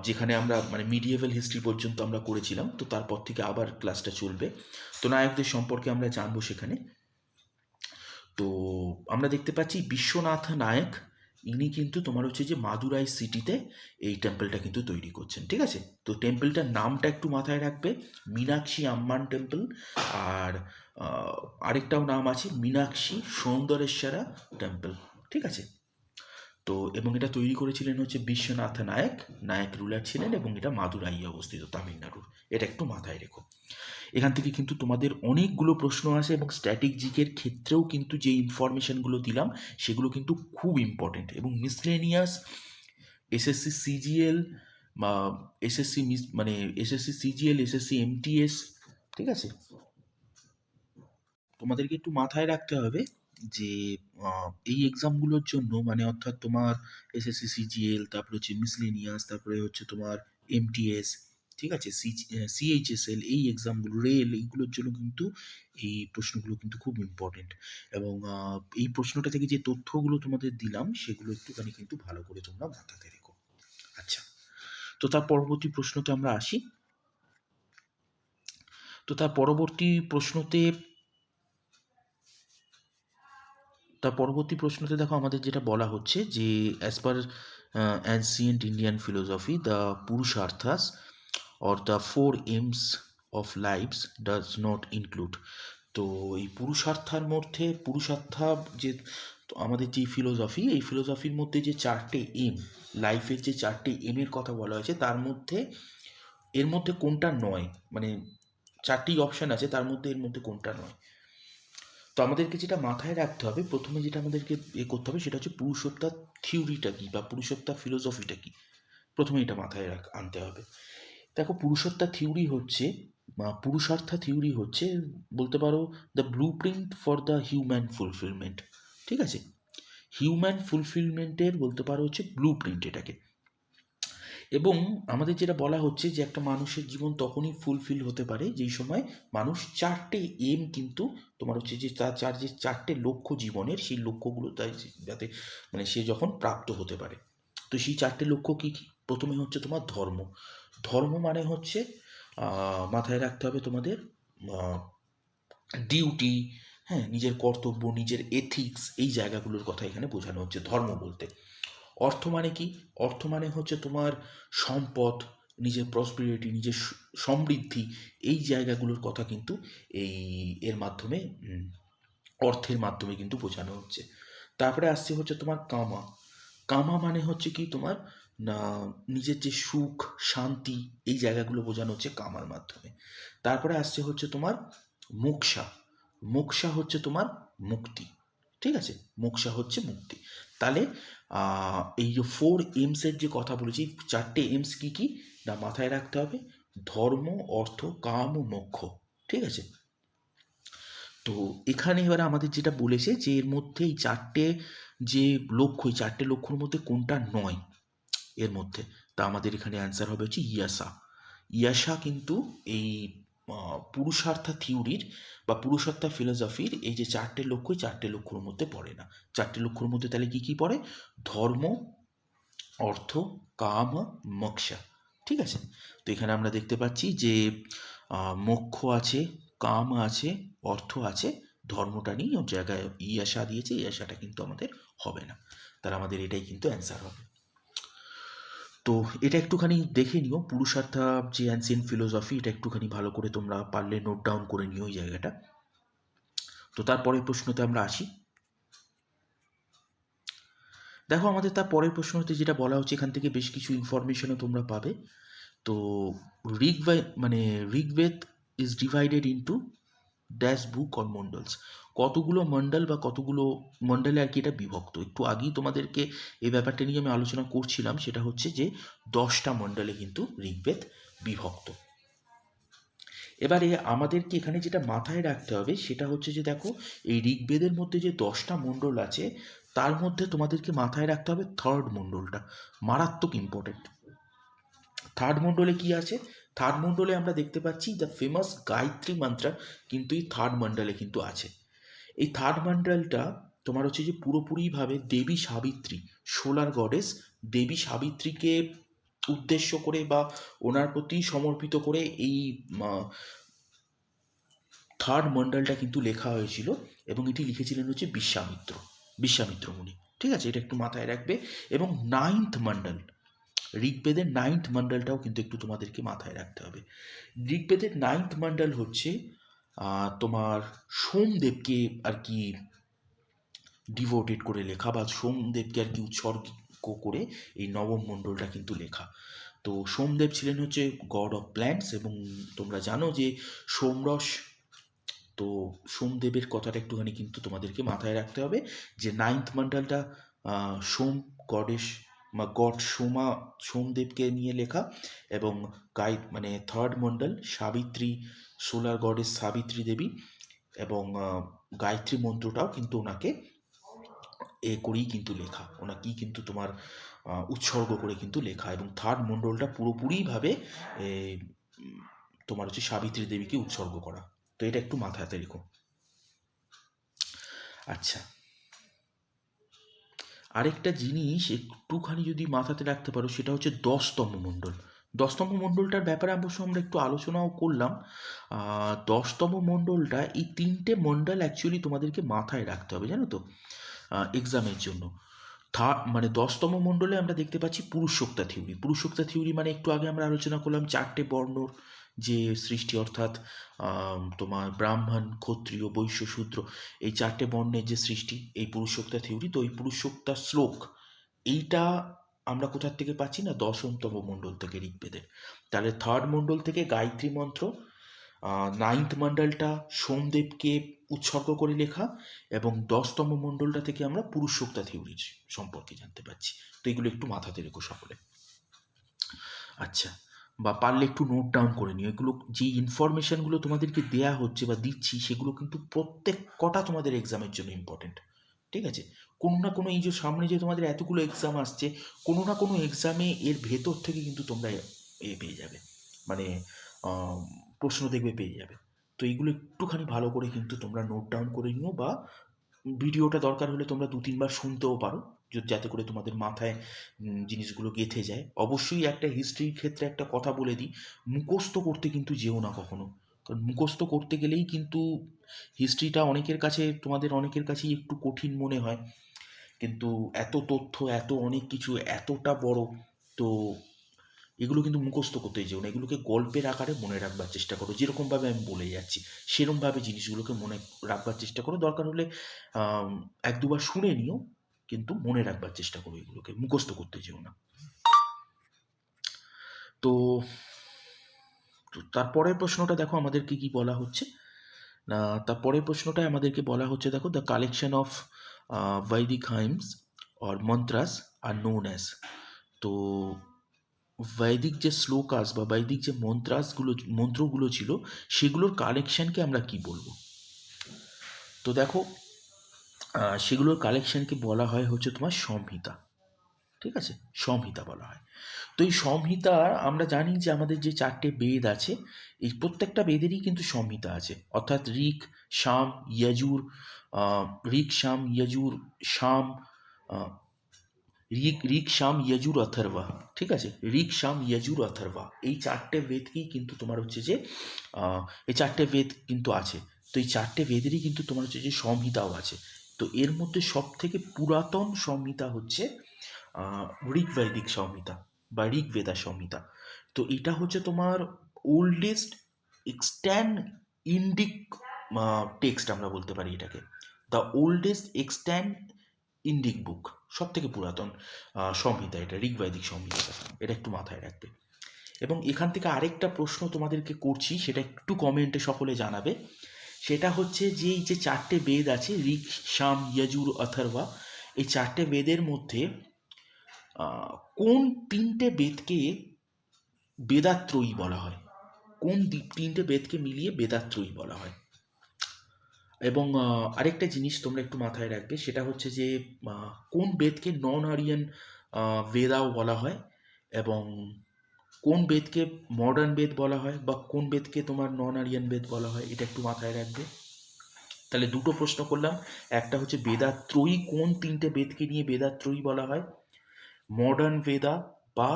যেখানে আমরা মানে মিডিয়েভাল হিস্ট্রি পর্যন্ত আমরা করেছিলাম, তো তারপর থেকে আবার ক্লাসটা চলবে। তো নায়কদের সম্পর্কে আমরা জানবো সেখানে। তো আমরা দেখতে পাচ্ছি বিশ্বনাথ নায়ক ইনি কিন্তু তোমার হচ্ছে যে মাদুরাই সিটিতে এই টেম্পলটা কিন্তু তৈরি করছেন। ঠিক আছে, তো টেম্পলটার নামটা একটু মাথায় রাখবে, মীনাক্ষী আম্মান টেম্পল। আর আরেকটাও নাম আছে মীনাক্ষী সৌন্দরেশ্বরা টেম্পল। ঠিক আছে, তো এবং এটা তৈরি করেছিলেন হচ্ছে বিশ্বনাথ নায়ক, নায়ক রুলার ছিলেন, এবং এটা মাদুরাই অবস্থিত তামিলনাড়ুর। এটা একটু মাথায় রেখো। এখান থেকে কিন্তু তোমাদের অনেকগুলো প্রশ্ন আসে, এবং স্ট্যাটিক জিকের ক্ষেত্রেও কিন্তু যে ইনফরমেশনগুলো দিলাম সেগুলো কিন্তু খুব ইম্পর্টেন্ট। এবং মিসলেনিয়াস এসএসসি সিজিএল বা এসএসসি মানে এসএসসি সিজিএল, এসএসসি এমটিএস, ঠিক আছে, তোমাদেরকে একটু মাথায় রাখতে হবে যে এই এক্সামগুলোর জন্য মানে অর্থাৎ তোমার এসএসসি সিজিএল, তারপরে হচ্ছে মিসলেনিয়াস, তারপরে হচ্ছে তোমার এমটিএস, ঠিক আছে, সিএইচএসএল, এই এক্সামগুলো, রেল, এইগুলোর জন্য কিন্তু এই প্রশ্নগুলো কিন্তু খুব ইম্পর্টেন্ট। এবং এই প্রশ্নটা থেকে যে তথ্যগুলো তোমাদের দিলাম সেগুলো একটুখানি কিন্তু ভালো করে তোমরা মাথাতে রেখো। আচ্ছা, তো তার পরবর্তী প্রশ্নতে আমরা আসি। তো তার পরবর্তী প্রশ্নতে দেখো আমাদের যেটা বলা হচ্ছে যে as per ancient Indian philosophy the Purusharthas or the four aims of life's does not include. তো এই পুরুষার্থা যে আমাদের যে ফিলোসফি, এই ফিলোসফির মধ্যে যে চারটে এম, লাইফের যে চারটে এমের কথা বলা হয়েছে, তার মধ্যে এর মধ্যে কোনটা নয়, মানে চারটি অপশান আছে, তার মধ্যে এর মধ্যে কোনটা নয়। তো আমাদেরকে যেটা মাথায় রাখতে হবে, প্রথমে যেটা আমাদেরকে করতে হবে সেটা হচ্ছে পুরুষত্বা থিওরিটা কী বা পুরুষত্বা ফিলোসফিটা কী, প্রথমে এটা মাথায় আনতে হবে। দেখো, পুরুষত্বা থিওরি হচ্ছে বা পুরুষার্থা থিওরি হচ্ছে বলতে পারো the blue print for the human fulfilment. ঠিক আছে, হিউম্যান ফুলফিলমেন্টের বলতে পারো হচ্ছে ব্লু প্রিন্ট এটাকে। এবং আমাদের যেটা বলা হচ্ছে যে একটা মানুষের জীবন তখনই ফুলফিল হতে পারে যেই সময় মানুষ চারটে এম কিন্তু তোমার হচ্ছে যে যে চারটে লক্ষ্য জীবনের, সেই লক্ষ্যগুলো তাই যাতে মানে সে যখন প্রাপ্ত হতে পারে। তো সেই চারটে লক্ষ্য কী কী? প্রথমে হচ্ছে তোমার ধর্ম। ধর্ম মানে হচ্ছে মাথায় রাখতে হবে তোমাদের ডিউটি, হ্যাঁ, নিজের কর্তব্য, নিজের এথিক্স, এই জায়গাগুলোর কথা এখানে বোঝানো হচ্ছে ধর্ম বলতে। অর্থ মানে কি? অর্থ মানে হচ্ছে তোমার সম্পদ, নিজের প্রসপিরিটি, নিজের সমৃদ্ধি, এই জায়গাগুলোর কথা কিন্তু এর মাধ্যমে অর্থের মাধ্যমে কিন্তু বোঝানো হচ্ছে। তারপরে আসছে হচ্ছে তোমার কামা। কামা মানে হচ্ছে কি তোমার না নিজের যে সুখ, শান্তি, এই জায়গাগুলো বোঝানো হচ্ছে কামার মাধ্যমে। তারপরে আসছে হচ্ছে তোমার মোক্ষা। মোক্ষা হচ্ছে তোমার মুক্তি। ঠিক আছে, মোক্ষা হচ্ছে মুক্তি। তাহলে এই যে 4 M's যে কথা বলেছি, 4টে এমস কি কি না মাথায় রাখতে হবে, ধর্ম, অর্থ, কাম ও মোক্ষ। ঠিক আছে, তো এখানে এবার আমাদের যেটা বলেছে যে এর মধ্যে এই 4টে যে লক্ষ্য, এই 4টে লক্ষ্যর মধ্যে কোনটা নয় এর মধ্যে, তা আমাদের এখানে অ্যান্সার হবে হচ্ছে ইয়াসা। ইয়াসা কিন্তু এই পুরুষার্থ থিওরির বা পুরুষার্থ ফিলোসফির এই যে 4টে লক্ষ্য, এই 4টে লক্ষ্যর মধ্যে পড়ে না। 4টে লক্ষ্যর মধ্যে তাহলে কি কি পড়ে, ধর্ম, অর্থ, কাম, মোক্ষা। ঠিক আছে, তো এখানে আমরা দেখতে পাচ্ছি যে মোক্ষ আছে, কাম আছে, অর্থ আছে, ধর্মটা নিয়ে ওর জায়গায় ইয়াসা দিয়েছে, ইয়াসাটা কিন্তু আমাদের হবে না, তাহলে আমাদের এটাই কিন্তু অ্যান্সার হবে। তো এটা একটুখানি দেখে নিও, পুরুষার্থা যে অ্যানসিয়েন্ট ফিলোসফি, এটা একটুখানি ভালো করে তোমরা পারলে নোট ডাউন করে নিও ওই জায়গাটা। তো তারপরের প্রশ্নতে আমরা আসি। দেখো আমাদের তার পরের প্রশ্নতে যেটা বলা হচ্ছে, এখান থেকে বেশ কিছু ইনফরমেশনও তোমরা পাবে। তো Rigveda is divided into dash book or mandals, কতগুলো মন্ডল বা কতগুলো মন্ডলে আর কি এটা বিভক্ত। একটু আগেই তোমাদেরকে এই ব্যাপারটা নিয়ে আমি আলোচনা করছিলাম, সেটা হচ্ছে যে 10টা মন্ডলে কিন্তু ঋগ্বেদ বিভক্ত। এবারে আমাদেরকে এখানে যেটা মাথায় রাখতে হবে সেটা হচ্ছে যে দেখো, এই ঋগ্বেদের মধ্যে যে 10টা মণ্ডল আছে তার মধ্যে তোমাদেরকে মাথায় রাখতে হবে থার্ড মণ্ডলটা মারাত্মক ইম্পর্টেন্ট। থার্ড মণ্ডলে কি আছে, থার্ড মণ্ডলে আমরা দেখতে পাচ্ছি দ্য ফেমাস গায়ত্রী মন্ত্র কিন্তু এই থার্ড মণ্ডলে কিন্তু আছে। এই থার্ড মণ্ডলটা তোমার হচ্ছে যে পুরোপুরিভাবে দেবী সাবিত্রী, সোলার গডেস দেবী সাবিত্রীকে উদ্দেশ্য করে বা ওনার প্রতি সমর্পিত করে এই থার্ড মণ্ডলটা কিন্তু লেখা হয়েছিল, এবং এটি লিখেছিলেন হচ্ছে বিশ্বামিত্র মুনি। ঠিক আছে, এটা একটু মাথায় রাখবে। এবং 9th মণ্ডল, ঋগ্বেদের 9th মণ্ডলটাও কিন্তু একটু তোমাদেরকে মাথায় রাখতে হবে। ঋগ্বেদের 9th মণ্ডল হচ্ছে তোমার সোমদেবকে আর কি ডিভোটেড করে লেখা, বা সোমদেবকে আর কি উৎসর্গ করে এই নবম মণ্ডলটা কিন্তু লেখা। তো সোমদেব ছিলেন হচ্ছে গড অফ প্ল্যান্টস, এবং তোমরা জানো যে সোমরস, তো সোমদেবের কথাটা একটুখানি কিন্তু তোমাদেরকে মাথায় রাখতে হবে যে 9th মণ্ডলটা সোম গডেশ বা গড সোমদেবকে নিয়ে লেখা, এবং থার্ড মণ্ডল সাবিত্রী, সোলার গডেস সাবিত্রী দেবী, এবং গায়ত্রী মন্ত্রটাও কিন্তু ওনাকে করেই কিন্তু লেখা, ওনাকেই কিন্তু তোমার উৎসর্গ করে কিন্তু লেখা, এবং থার্ড মণ্ডলটা পুরোপুরিভাবে তোমার হচ্ছে সাবিত্রী দেবীকে উৎসর্গ করা। তো এটা একটু মাথাতে রেখো। আচ্ছা, আরেকটা জিনিস একটুখানি যদি মাথাতে রাখতে পারো সেটা হচ্ছে 10তম মণ্ডল। 10তম মণ্ডলটার ব্যাপারে অবশ্য আমরা একটু আলোচনাও করলাম। 10তম মণ্ডলটা, এই 3টে মণ্ডল অ্যাকচুয়ালি তোমাদেরকে মাথায় রাখতে হবে জানো তো এক্সামের জন্য। 10তম মণ্ডলে আমরা দেখতে পাচ্ছি পুরুষোক্তা থিওরি। পুরুষোক্তা থিওরি মানে একটু আগে আমরা আলোচনা করলাম 4টে বর্ণর যে সৃষ্টি, অর্থাৎ তোমার ব্রাহ্মণ, ক্ষত্রিয়, বৈশ্য, শূদ্র, এই 4টে বর্ণের যে সৃষ্টি, এই পুরুষোক্তা থিওরি। তো এই পুরুষোক্তা শ্লোক এইটা আমরা কোথার থেকে পাচ্ছি না, 10তম মণ্ডল থেকে ঋগ্বেদের। তাহলে থার্ড মণ্ডল থেকে গায়ত্রী মন্ত্র, 9th মণ্ডলটা সোমদেবকে উৎসর্গ করে লেখা, এবং 10তম মণ্ডলটা থেকে আমরা পুরুষোক্তা থিওরি সম্পর্কে জানতে পারছি। তো এগুলো একটু মাথাতে রেখো সকলে। আচ্ছা, বা পারলে একটু নোট ডাউন করে নিও, এগুলো যে ইনফরমেশনগুলো তোমাদেরকে দেয়া হচ্ছে বা দিচ্ছি সেগুলো কিন্তু প্রত্যেক কটা তোমাদের এক্সামের জন্য ইম্পর্টেন্ট। ঠিক আছে, কোনো না কোনো, এই যে সামনে যে তোমাদের এতগুলো এক্সাম আসছে, কোনো না কোনো এক্সামে এর ভেতর থেকে কিন্তু তোমরা পেয়ে যাবে, মানে প্রশ্ন দেখবে পেয়ে যাবে। তো এইগুলো একটুখানি ভালো করে কিন্তু তোমরা নোট ডাউন করে নিও, বা ভিডিওটা দরকার হলে তোমরা 2-3বার শুনতেও পারো, যাতে করে তোমাদের মাথায় জিনিসগুলো গেঁথে যায়। অবশ্যই একটা হিস্ট্রির ক্ষেত্রে একটা কথা বলে দিই, মুখস্থ করতে কিন্তু যেও না কখনো, কারণ মুখস্থ করতে গেলেই কিন্তু হিস্ট্রিটা তোমাদের অনেকের কাছেই একটু কঠিন মনে হয়, কিন্তু এত তথ্য, এত অনেক কিছু, এতটা বড়, তো এগুলো কিন্তু মুখস্থ করতে যেও না, এগুলোকে গল্পের আকারে মনে রাখবার চেষ্টা করো, যেরকমভাবে আমি বলে যাচ্ছি সেরকমভাবে জিনিসগুলোকে মনে রাখবার চেষ্টা করো। দরকার হলে 1-2বার শুনে নিও, কিন্তু মনে রাখবার চেষ্টা করো, এগুলোকে মুখস্থ করতে যেও না। তো তারপরের প্রশ্নটা দেখো আমাদেরকে কি বলা হচ্ছে না, তারপরের প্রশ্নটায় আমাদেরকে বলা হচ্ছে দেখো, the collection of Vedic hymns or mantras are known as. তো বৈদিক যে শ্লোকাস বা বৈদিক যে মন্ত্রগুলো ছিল সেগুলোর কালেকশনকে আমরা কি বলবো? তো দেখো, সেগুলোর কালেকশনকে বলা হয় হচ্ছে তোমার সংহিতা। ঠিক আছে, সংহিতা বলা হয়। তো এই সংহিতা, আমরা জানি যে আমাদের যে 4টে বেদ আছে, এই প্রত্যেকটা বেদেরই কিন্তু সংহিতা আছে, অর্থাৎ ঋক, সাম, যজুর, ঋক, সাম, যজুর, সাম, আহ, ঋক, সাম, যজুর, অথর্বা। ঠিক আছে, ঋক, সাম, যজুর, অথর্বা, এই 4টে বেদকেই কিন্তু তোমার হচ্ছে যে এই 4টে বেদ কিন্তু আছে। তো এই 4টে বেদেরই কিন্তু তোমার হচ্ছে যে সংহিতাও আছে। তো এর মধ্যে সব থেকে পুরাতন সংহিতা হচ্ছে ঋগ্বৈদিক সংহিতা বা ঋগ্বেদা সংহিতা। তো এটা হচ্ছে তোমার ওল্ডেস্ট এক্সট্যান্ড ইন্ডিক টেক্সট আমরা বলতে পারি এটাকে, দ্য ওল্ডেস্ট এক্সট্যান্ড ইন্ডিক বুক, সব থেকে পুরাতন সংহিতা এটা, ঋগ্বৈদিক সংহিতা। এটা একটু মাথায় রাখবে। এবং এখান থেকে আরেকটা প্রশ্ন তোমাদেরকে করছি, সেটা একটু কমেন্টে সকলে জানাবে। সেটা হচ্ছে যে এই যে 4টে বেদ আছে, ঋক, সাম, যজুর, অথর্বা, এই 4টে বেদের মধ্যে কোন 3টে বেদকে বেদাত্রয়ী বলা হয়? কোন 3টে বেদকে মিলিয়ে বেদাত্রয়ী বলা হয়? এবং আরেকটা জিনিস তোমরা একটু মাথায় রাখবে, সেটা হচ্ছে যে কোন বেদকে নন আরিয়ান বেদাও বলা হয়, এবং কোন বেদকে মডার্ন বেদ বলা হয়, বা কোন বেদকে তোমার নন আরিয়ান বেদ বলা হয়, এটা একটু মাথায় রাখবে। তাহলে দুটো প্রশ্ন করলাম, একটা হচ্ছে বেদাত্রয়ী কোন 3টে বেদকে নিয়ে বেদাত্রয়ী বলা হয়, মডার্ন বেদা বা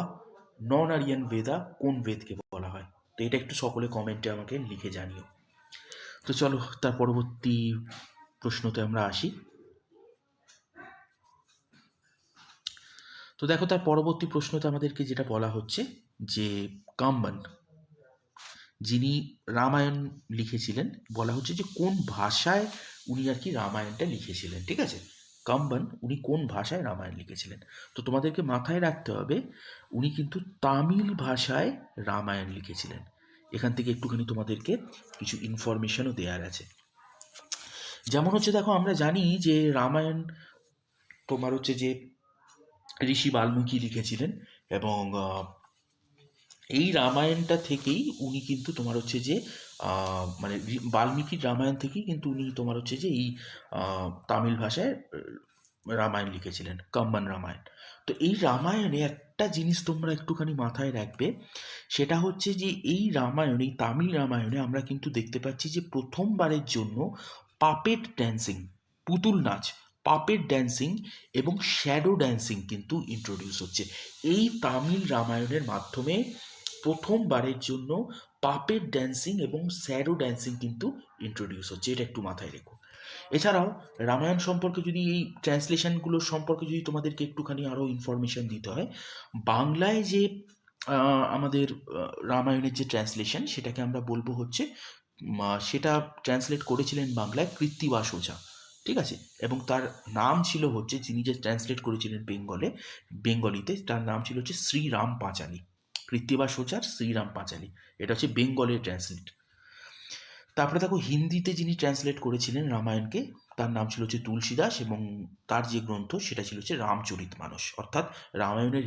নন আরিয়ান বেদা কোন বেদকে বলা হয়। তো এটা একটু সকলে কমেন্টে আমাকে লিখে জানিও। তো চলো তার পরবর্তী প্রশ্নতে আমরা আসি। তো দেখো, তার পরবর্তী প্রশ্নতে আমাদেরকে যেটা বলা হচ্ছে যে কাম্বান, যিনি রামায়ণ লিখেছিলেন, বলা হচ্ছে যে কোন ভাষায় উনি আর কি রামায়ণটা লিখেছিলেন। ঠিক আছে, কাম্বান উনি কোন ভাষায় রামায়ণ লিখেছিলেন? তো তোমাদেরকে মাথায় রাখতে হবে উনি কিন্তু তামিল ভাষায় রামায়ণ লিখেছিলেন। এখান থেকে একটুখানি তোমাদেরকে কিছু ইনফরমেশনও দেওয়ার আছে। যেমন হচ্ছে দেখো, আমরা জানি যে রামায়ণ তোমার হচ্ছে যে ঋষি বাল্মীকি লিখেছিলেন, এবং এই রামায়ণটা থেকেই উনি কিন্তু তোমার হচ্ছে যে মানে বাল্মীকির রামায়ণ থেকেই কিন্তু উনি তোমার হচ্ছে যে এই তামিল ভাষায় রামায়ণ লিখেছিলেন, কম্বান রামায়ণ। তো এই রামায়ণে একটা জিনিস তোমরা একটুখানি মাথায় রাখবে, সেটা হচ্ছে যে এই রামায়ণ, এই তামিল রামায়ণে আমরা কিন্তু দেখতে পাচ্ছি যে প্রথমবারের জন্য পাপেট ড্যান্সিং, পুতুল নাচ, পাপেট ড্যান্সিং এবং শ্যাডো ড্যান্সিং কিন্তু ইন্ট্রোডিউস হচ্ছে। এই তামিল রামায়ণের মাধ্যমে প্রথমবারের জন্য পাপেট ড্যান্সিং এবং শ্যাডো ড্যান্সিং কিন্তু ইন্ট্রোডিউস হচ্ছে, এটা একটু মাথায় রেখো। এছাড়াও রামায়ণ সম্পর্কে যদি এই ট্রান্সলেশনগুলো সম্পর্কে যদি তোমাদেরকে একটুখানি আরও ইনফরমেশন দিতে হয়, বাংলায় যে আমাদের রামায়ণের যে ট্রান্সলেশন, সেটাকে আমরা বলবো হচ্ছে সেটা ট্রান্সলেট করেছিলেন বাংলায় কৃত্তিবাস ওঝা। ঠিক আছে, এবং তার নাম ছিল হচ্ছে, যিনি যে ট্রান্সলেট করেছিলেন বেঙ্গলিতে, তার নাম ছিল হচ্ছে শ্রীরাম পাঁচালী। কৃত্তিবাস ওঝার শ্রীরাম পাঁচালী, এটা হচ্ছে বেঙ্গলের ট্রান্সলেট। তারপরে দেখো, হিন্দিতে যিনি ট্রান্সলেট করেছিলেন রামায়ণকে, তার নাম ছিল হচ্ছে তুলসীদাস, এবং তার যে গ্রন্থ সেটা ছিল হচ্ছে রামচরিতমানস, অর্থাৎ রামায়ণের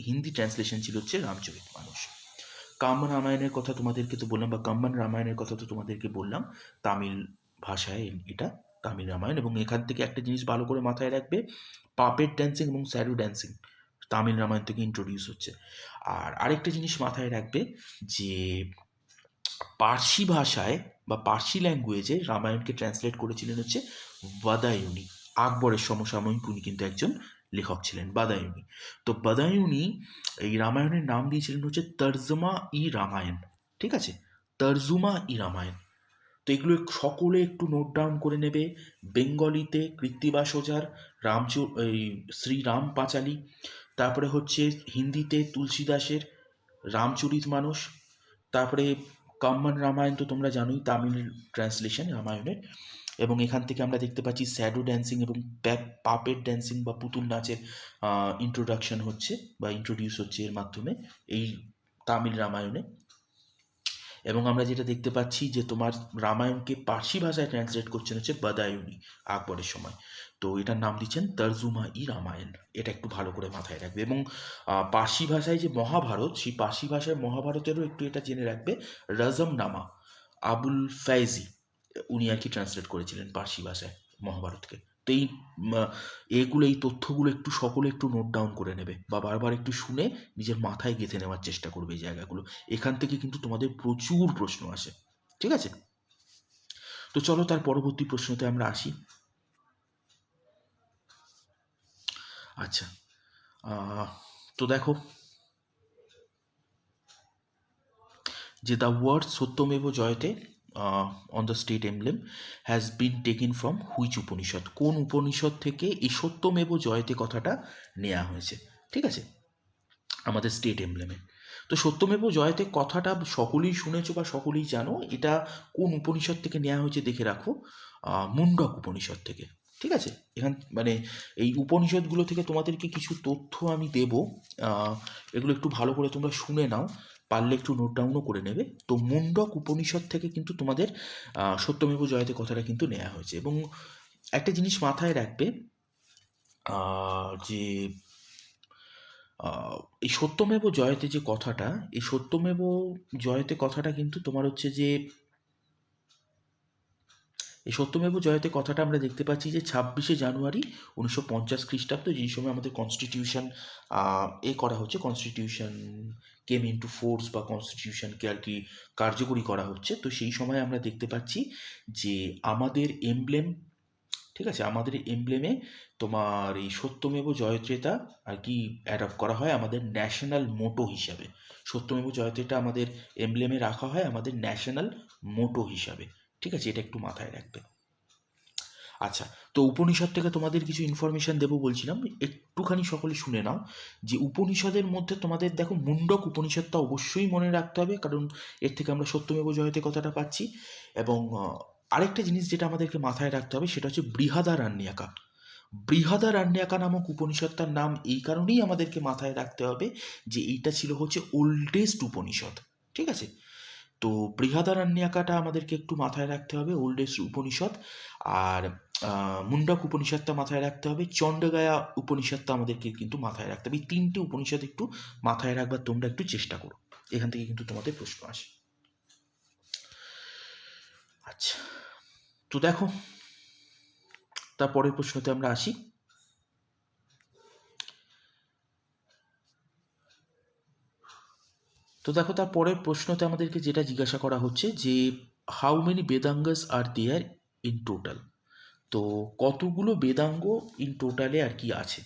হিন্দি ট্রান্সলেশন ছিল হচ্ছে রামচরিতমানস। কাম্বান রামায়ণের কথা তোমাদেরকে তো বললাম, বা কাম্বান রামায়ণের কথা তো তোমাদেরকে বললাম, তামিল ভাষায় এটা তামিল রামায়ণ। এবং এখান থেকে একটা জিনিস ভালো করে মাথায় রাখবে, পাপেট ড্যান্সিং এবং স্যাডো ড্যান্সিং তামিল রামায়ণ থেকে ইন্ট্রোডিউস হচ্ছে। আর আরেকটা জিনিস মাথায় রাখবে যে পার্সি ভাষায় বা পার্সি ল্যাঙ্গুয়েজে রামায়ণকে ট্রান্সলেট করেছিলেন হচ্ছে বাদায়ুনি। আকবরের সমসাময়িক উনি কিন্তু একজন লেখক ছিলেন, বাদায়ুনি। তো বাদায়ুনি এই রামায়ণের নাম দিয়েছিলেন হচ্ছে তর্জমা ই রামায়ণ। ঠিক আছে, তর্জুমা ই রামায়ণ। তো এগুলো সকলে একটু নোট ডাউন করে নেবে। বেঙ্গলিতে কৃত্তিবাস ওঝার এই শ্রীরাম পাঁচালী, তারপরে হচ্ছে হিন্দিতে তুলসীদাসের রামচরিত মানস, তারপরে কাম্বান রামায়ণ তো তোমরা জানোই, তামিল ট্রান্সলেশন রামায়ণের। এবং এখান থেকে আমরা দেখতে পাচ্ছি শ্যাডো ড্যান্সিং এবং পাপেট ড্যান্সিং বা পুতুল নাচের ইন্ট্রোডাকশন হচ্ছে বা ইন্ট্রোডিউস হচ্ছে এর মাধ্যমে এই তামিল রামায়ণে। এবং আমরা যেটা দেখতে পাচ্ছি যে তোমার রামায়ণকে পার্সি ভাষায় ট্রান্সলেট করছেন হচ্ছে বদায়ুনি আকবরের সময়। তো এটার নাম দিচ্ছেন তর্জুমা ই রামায়ণ। এটা একটু ভালো করে মাথায় রাখবে। এবং পার্সি ভাষায় যে মহাভারত, সেই পার্সি ভাষায় মহাভারতেরও একটু এটা জেনে রাখবে। রজমনামা আবুল ফাইজি উনি আর কি ট্রান্সলেট করেছিলেন পার্সি ভাষায় মহাভারতকে। তো এই তথ্যগুলো একটু সকলে একটু নোট ডাউন করে নেবে বা বারবার একটু শুনে নিজের মাথায় গেঁথে নেওয়ার চেষ্টা করবে এই জায়গাগুলো। এখান থেকে কিন্তু তোমাদের প্রচুর প্রশ্ন আসে, ঠিক আছে? তো চলো তার পরবর্তী প্রশ্নতে আমরা আসি। আচ্ছা, তো দেখো যে the word Satyameva Jayate on the state emblem has been taken from which Upanishad, কোন উপনিষদ থেকে এই সত্যমেব জয়তে কথাটা নেওয়া হয়েছে, ঠিক আছে, আমাদের স্টেট এমব্লেমে। তো সত্যমেব জয়তে কথাটা সকলেই শুনেছো বা সকলেই জানো। এটা কোন উপনিষদ থেকে নেওয়া হয়েছে দেখে রাখো, মুন্ডক উপনিষদ থেকে, ঠিক আছে। এখান মানে এই উপনিষদগুলো থেকে তোমাদেরকে কিছু তথ্য আমি দেব, এগুলো একটু ভালো করে তোমরা শুনে নাও, পারলে একটু নোট ডাউনও করে নেবে। তো মুন্ডক উপনিষদ থেকে কিন্তু তোমাদের সত্যমেব জয়তে কথাটা কিন্তু নেওয়া হয়েছে। এবং একটা জিনিস মাথায় রাখবে, যে এই সত্যমেব জয়তে যে কথাটা, এই সত্যমেব জয়তে কথাটা কিন্তু তোমার হচ্ছে যে এই সত্যমেব জয়তে কথাটা আমরা দেখতে পাচ্ছি যে 26শে জানুয়ারি 1950 খ্রিস্টাব্দ, যেই সময় আমাদের কনস্টিটিউশন করা হচ্ছে, কনস্টিটিউশন কেম ইনটু ফোর্স বা কনস্টিটিউশনকে আর কি কার্যকরী করা হচ্ছে। তো সেই সময় আমরা দেখতে পাচ্ছি যে আমাদের এমব্লেম, ঠিক আছে, আমাদের এমব্লেমে তোমার এই সত্যমেব জয়ত্রেতা আর কি অ্যাডপ্ট করা হয় আমাদের ন্যাশনাল মোটো হিসাবে। সত্যমেব জয়ত্রেতা আমাদের এমব্লেমে রাখা হয় আমাদের ন্যাশনাল মোটো হিসাবে, ঠিক আছে, এটা একটু মাথায় রাখবে। আচ্ছা, তো উপনিষদ থেকে তোমাদের কিছু ইনফরমেশন দেবো বলছিলাম, একটুখানি সকলে শুনে নাও। যে উপনিষদের মধ্যে তোমাদের দেখো মুন্ডক উপনিষদটা অবশ্যই মনে রাখতে হবে, কারণ এর থেকে আমরা সত্যমেব জয়তে কথাটা পাচ্ছি। এবং আরেকটা জিনিস যেটা আমাদেরকে মাথায় রাখতে হবে সেটা হচ্ছে বৃহদারণ্যকা। বৃহদারণ্যকা নামক উপনিষদটার নাম এই কারণেই আমাদেরকে মাথায় রাখতে হবে যে এইটা ছিল হচ্ছে ওল্ডেস্ট উপনিষদ, ঠিক আছে। তো বৃহদারণ্যকাটা আমাদেরকে একটু মাথায় রাখতে হবে, ওল্ডেস্ট উপনিষদ। আর মুন্ডক উপনিষদটা মাথায় রাখতে হবে, চণ্ডগায়া উপনিষদটা আমাদেরকে কিন্তু মাথায় রাখতে হবে। এই তিনটে উপনিষদ একটু মাথায় রাখবার তোমরা একটু চেষ্টা করো, এখান থেকে কিন্তু তোমাদের প্রশ্ন আসে। আচ্ছা, তো দেখো তারপরের প্রশ্নতে আমরা আসি। তো দেখো তার পরের প্রশ্নতে আমাদেরকে যেটা জিজ্ঞাসা করা হচ্ছে যে how many Vedangas are there in total. তো কতগুলো বেদাঙ্গ ইন টোটালে আর কি আছে,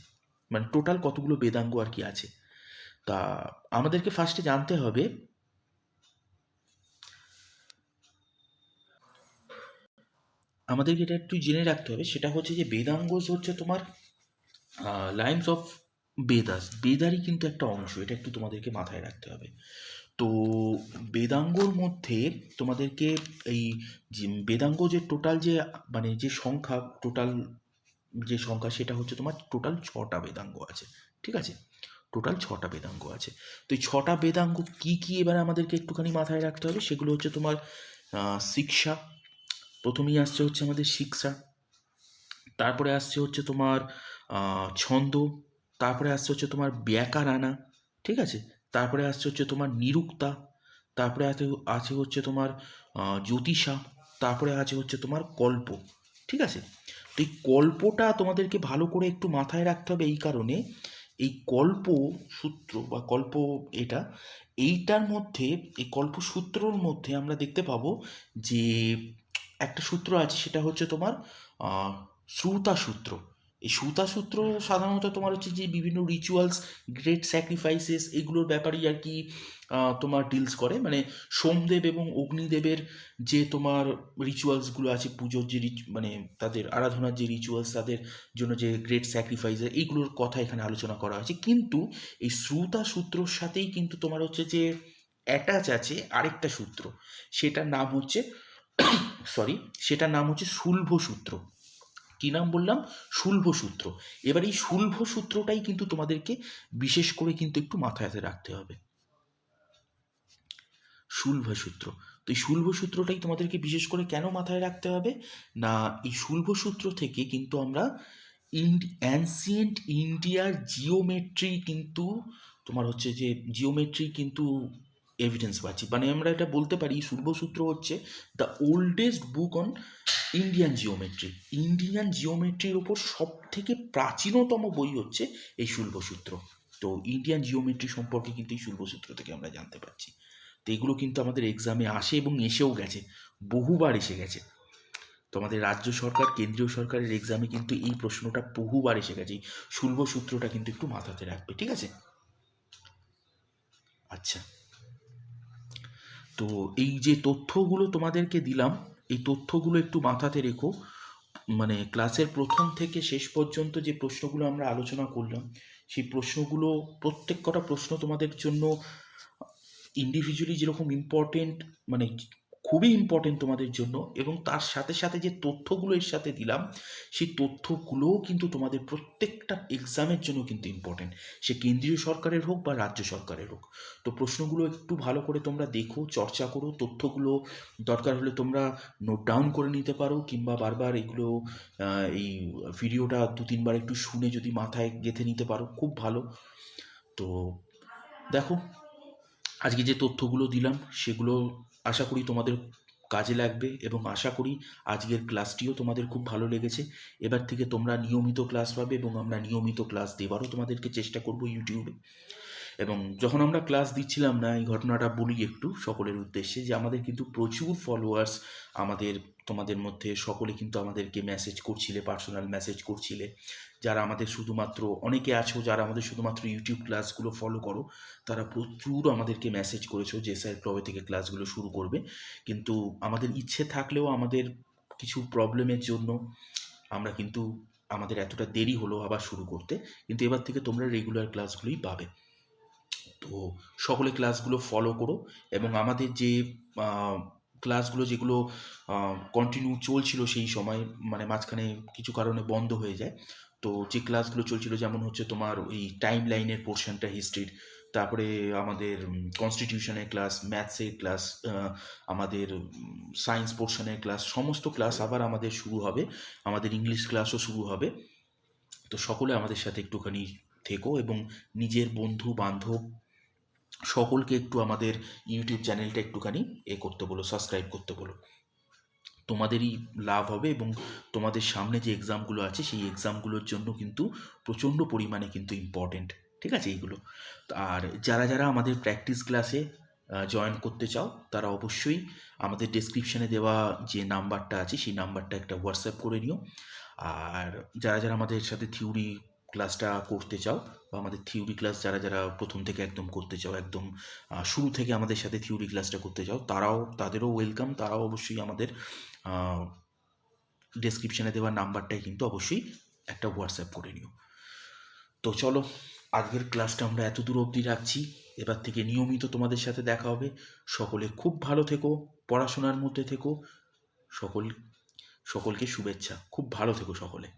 মানে টোটাল কতগুলো বেদাঙ্গ আর কি আছে। তা আমাদেরকে ফার্স্টে জানতে হবে, আমাদেরকে এটা একটু জেনে রাখতে হবে, সেটা হচ্ছে যে বেদাঙ্গস হচ্ছে তোমার লাইন্স অফ বেদাস, বেদারই কিন্তু একটা অংশ, এটা একটু তোমাদেরকে মাথায় রাখতে হবে। তো বেদাঙ্গর মধ্যে তোমাদেরকে এই যে বেদাঙ্গ যে টোটাল যে মানে যে সংখ্যা, টোটাল যে সংখ্যা সেটা হচ্ছে তোমার টোটাল 6টা বেদাঙ্গ আছে, ঠিক আছে, টোটাল 6টা বেদাঙ্গ আছে। তো এই 6টা বেদাঙ্গ কি কি এবার আমাদেরকে একটুখানি মাথায় রাখতে হবে। সেগুলো হচ্ছে তোমার শিক্ষা, প্রথমেই আসছে হচ্ছে আমাদের শিক্ষা, তারপরে আসছে হচ্ছে তোমার ছন্দ, তারপরে আসছে হচ্ছে তোমার ব্যাকরণা, ঠিক আছে, তারপরে আসছে হচ্ছে তোমার নিরুক্তা, তারপরে আছে আছে হচ্ছে তোমার জ্যোতিষা, তারপরে আছে হচ্ছে তোমার কল্প, ঠিক আছে। তো এই কল্পটা তোমাদেরকে ভালো করে একটু মাথায় রাখতে হবে এই কারণে, এই কল্প সূত্র বা কল্প এটা, এইটার মধ্যে, এই কল্পসূত্রর মধ্যে আমরা দেখতে পাবো যে একটা সূত্র আছে, সেটা হচ্ছে তোমার শ্রুতা সূত্র। এই শ্রুতা সূত্র সাধারণত তোমার হচ্ছে যে বিভিন্ন রিচুয়ালস, গ্রেট স্যাক্রিফাইসেস, এগুলোর ব্যাপারেই আর কি তোমার ডিলস করে। মানে সোমদেব এবং অগ্নিদেবের যে তোমার রিচুয়ালসগুলো আছে, পুজোর যে মানে তাদের আরাধনার যে রিচুয়ালস, তাদের জন্য যে গ্রেট স্যাক্রিফাইস, এইগুলোর কথা এখানে আলোচনা করা হয়েছে। কিন্তু এই শ্রুতা সূত্রর সাথেই কিন্তু তোমার হচ্ছে যে অ্যাটাচ আছে আরেকটা সূত্র, সেটার নাম হচ্ছে সেটার নাম হচ্ছে শুল্ভ সূত্র। কি নাম বললাম? শুল্ভ সূত্র। এবার এই শুল্ভ সূত্রটাই কিন্তু তোমাদেরকে বিশেষ করে কিন্তু একটু মাথায় রাখতে হবে। শুল্ভ সূত্র। তো এই শুল্ভ সূত্রটাই তোমাদেরকে বিশেষ করে কেন মাথায় রাখতে হবে না, এই শুল্ভ সূত্র থেকে কিন্তু আমরা অ্যানসিয়েন্ট ইন্ডিয়ার জিওমেট্রি কিন্তু তোমার হচ্ছে যে জিওমেট্রি কিন্তু এভিডেন্স পাচ্ছি, মানে আমরা এটা বলতে পারি শুল্ভ সূত্র হচ্ছে the oldest book on Indian geometry. Indian জিওমেট্রির ওপর সব থেকে প্রাচীনতম বই হচ্ছে এই শুল্ভ সূত্র। তো ইন্ডিয়ান জিওমেট্রি সম্পর্কে কিন্তু এই শুল্ভ সূত্র থেকে আমরা জানতে পারছি। তো এগুলো কিন্তু আমাদের এক্সামে আসে এবং এসেও গেছে, বহুবার এসে গেছে। তো আমাদের রাজ্য সরকার, কেন্দ্রীয় সরকারের এক্সামে কিন্তু এই প্রশ্নটা বহুবার এসে গেছে। এই শুল্ভ সূত্রটা কিন্তু একটু মাথাতে রাখবে, ঠিক আছে? আচ্ছা, তো এই যে তথ্যগুলো তোমাদেরকে দিলাম, এই তথ্যগুলো একটু মাথাতে রেখো। মানে ক্লাসের প্রথম থেকে শেষ পর্যন্ত যে প্রশ্নগুলো আমরা আলোচনা করলাম, সেই প্রশ্নগুলো প্রত্যেক কটা প্রশ্ন তোমাদের জন্য ইন্ডিভিজুয়ালি যেরকম ইম্পর্টেন্ট, মানে খুবই ইম্পর্টেন্ট তোমাদের জন্য, এবং তার সাথে সাথে যে তথ্যগুলো এর সাথে দিলাম, সেই তথ্যগুলোও কিন্তু তোমাদের প্রত্যেকটা এক্সামের জন্য কিন্তু ইম্পর্টেন্ট, সে কেন্দ্রীয় সরকারের হোক বা রাজ্য সরকারের হোক। তো প্রশ্নগুলো একটু ভালো করে তোমরা দেখো, চর্চা করো, তথ্যগুলো দরকার হলে তোমরা নোট ডাউন করে নিতে পারো, কিংবা বারবার এগুলো এই ভিডিওটা 2-3 বার একটু শুনে যদি মাথায় গেঁথে নিতে পারো, খুব ভালো। তো দেখো, আজকে যে তথ্যগুলো দিলাম সেগুলো আশা করি তোমাদের কাজে লাগবে, এবং আশা করি আজকের ক্লাসটিও তোমাদের খুব ভালো লেগেছে। এবার থেকে তোমরা নিয়মিত ক্লাস পাবে, এবং আমরা নিয়মিত ক্লাস দেওয়ারও তোমাদেরকে চেষ্টা করব ইউটিউবে। এবং যখন আমরা ক্লাস দিচ্ছিলাম না, এই ঘটনাটা বলি একটু সকলের উদ্দেশ্যে, যে আমাদের কিন্তু প্রচুর ফলোয়ার্স, আমাদের তোমাদের মধ্যে সকলে কিন্তু আমাদেরকে মেসেজ করছিলে, পার্সোনাল মেসেজ করছিলে, যারা আমাদের শুধুমাত্র, অনেকে আছো যারা আমাদের শুধুমাত্র ইউটিউব ক্লাসগুলো ফলো করো, তারা প্রচুর আমাদেরকে মেসেজ করেছো যে স্যার কবে থেকে ক্লাসগুলো শুরু করবে। কিন্তু আমাদের ইচ্ছে থাকলেও আমাদের কিছু প্রবলেমের জন্য আমরা কিন্তু, আমাদের এতটা দেরি হলো আবার শুরু করতে। কিন্তু এবার থেকে তোমরা রেগুলার ক্লাসগুলোই পাবে। তো সকলে ক্লাসগুলো ফলো করো, এবং আমাদের যে ক্লাসগুলো যেগুলো কন্টিনিউ চলছিল সেই সময়, মানে মাঝখানে কিছু কারণে বন্ধ হয়ে যায়, তো যে ক্লাসগুলো চলছিল যেমন হচ্ছে তোমার ওই টাইম লাইনের পোর্শনটা হিস্ট্রির, তারপরে আমাদের কনস্টিটিউশনের ক্লাস, ম্যাথসের ক্লাস, আমাদের সায়েন্স পোর্শনের ক্লাস, সমস্ত ক্লাস আবার আমাদের শুরু হবে, আমাদের ইংলিশ ক্লাসও শুরু হবে। তো সকলে আমাদের সাথে একটুখানি থেকো, এবং নিজের বন্ধু বান্ধব সকলকে একটু আমাদের ইউটিউব চ্যানেলটা একটুখানি করতে বলো, সাবস্ক্রাইব করতে বলো। তোমাদেরই লাভ হবে, এবং তোমাদের সামনে যে এক্সামগুলো আছে সেই এক্সামগুলোর জন্য কিন্তু প্রচণ্ড পরিমাণে কিন্তু ইম্পর্টেন্ট, ঠিক আছে এইগুলো। আর যারা যারা আমাদের প্র্যাকটিস ক্লাসে জয়েন করতে চাও, তারা অবশ্যই আমাদের ডেসক্রিপশানে দেওয়া যে নাম্বারটা আছে সেই নাম্বারটা একটা হোয়াটসঅ্যাপ করে নিও। আর যারা যারা আমাদের সাথে থিওরি ক্লাসটা করতে চাও, বা আমাদের থিওরি ক্লাস যারা যারা প্রথম থেকে একদম করতে চাও, একদম শুরু থেকে আমাদের সাথে থিওরি ক্লাসটা করতে চাও, তাদেরও ওয়েলকাম। তারাও অবশ্যই আমাদের ডেসক্রিপশানে দেওয়া নাম্বারটাই কিন্তু অবশ্যই একটা হোয়াটসঅ্যাপ করে নিও। তো চলো, আজকের ক্লাসটা আমরা এত দূর অবধি রাখছি। এবার থেকে নিয়মিত তোমাদের সাথে দেখা হবে। সকলে খুব ভালো থেকো, পড়াশোনার মধ্যে থেকো, সকলকে শুভেচ্ছা, খুব ভালো থেকো সকলে।